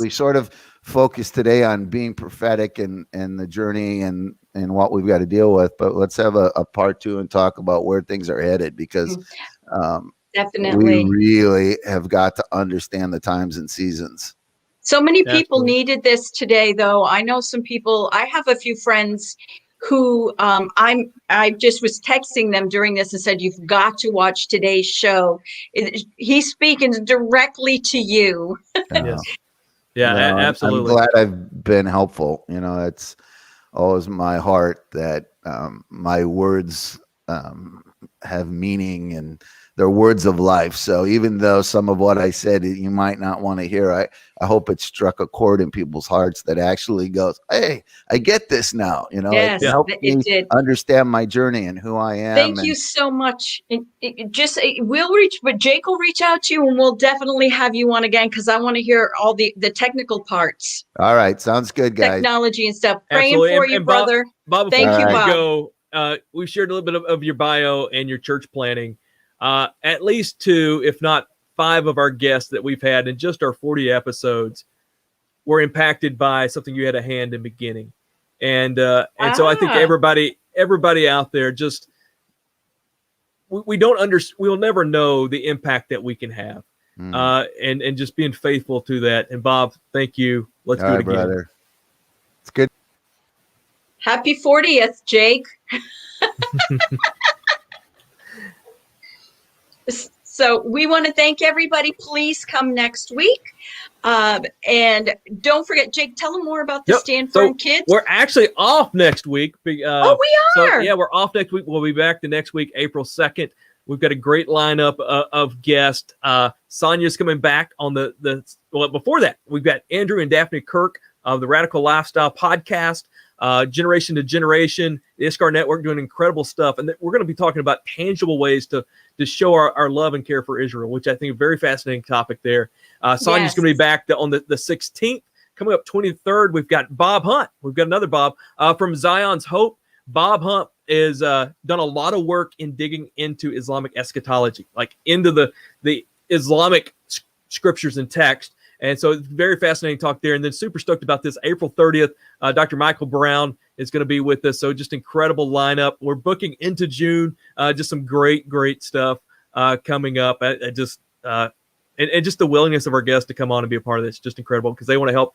we sort of focus today on being prophetic and the journey and what we've got to deal with, but let's have a part 2 and talk about where things are headed, because definitely we really have got to understand the times and seasons. So many people needed this today, though. I know some people, I have a few friends who I just was texting them during this and said, you've got to watch today's show. He's speaking directly to you. Absolutely. I'm glad I've been helpful. It's always my heart that my words have meaning, and they're words of life. So even though some of what I said you might not want to hear, I hope it struck a chord in people's hearts that actually goes, hey, I get this now. Yes, it helped me understand my journey and who I am. Thank you so much. But Jake will reach out to you, and we'll definitely have you on again, because I want to hear all the technical parts. All right. Sounds good, guys. Technology and stuff. Praying for you, brother. Bob, thank you, before Bob. Go, we shared a little bit of your bio and your church planning. At least 2, if not 5 of our guests that we've had in just our 40 episodes were impacted by something you had a hand in beginning. And so I think everybody out there, just we don't we'll never know the impact that we can have. And just being faithful to that. And Bob, thank you. Let's do it again. Brother. It's good. Happy 40th, Jake. So we want to thank everybody. Please come next week. And don't forget, Jake, tell them more about the Stand Firm Kids. We're actually off next week. We So, are. we're off next week. We'll be back the next week, April 2nd. We've got a great lineup of guests. Sonia's coming back on well, before that, we've got Andrew and Daphne Kirk of the Radical Lifestyle Podcast, Generation to Generation, the ISCAR Network doing incredible stuff. And we're going to be talking about tangible ways to show our love and care for Israel, which I think is a very fascinating topic there. Sonia's going to be back on the 16th. Coming up 23rd, we've got Bob Hunt. We've got another Bob from Zion's Hope. Bob Hunt is done a lot of work in digging into Islamic eschatology, like into the Islamic scriptures and text. And so it's very fascinating talk there. And then super stoked about this April 30th. Dr. Michael Brown is going to be with us. So just incredible lineup. We're booking into June. Just some great stuff coming up. And just the willingness of our guests to come on and be a part of this, just incredible, because they want to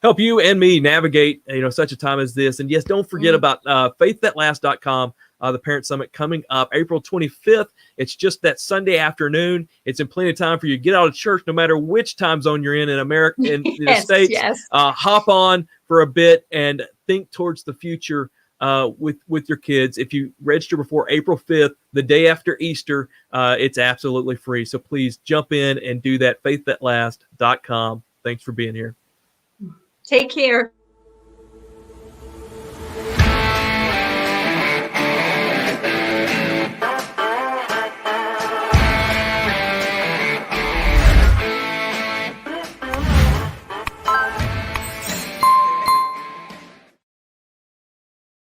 help you and me navigate, such a time as this. And yes, don't forget about faiththatlast.com, the Parent Summit coming up April 25th. It's just that Sunday afternoon. It's in plenty of time for you to get out of church, no matter which time zone you're in America, in the States. Yes. Hop on for a bit and think towards the future with your kids. If you register before April 5th, the day after Easter, it's absolutely free. So please jump in and do that, faiththatlast.com. Thanks for being here. Take care.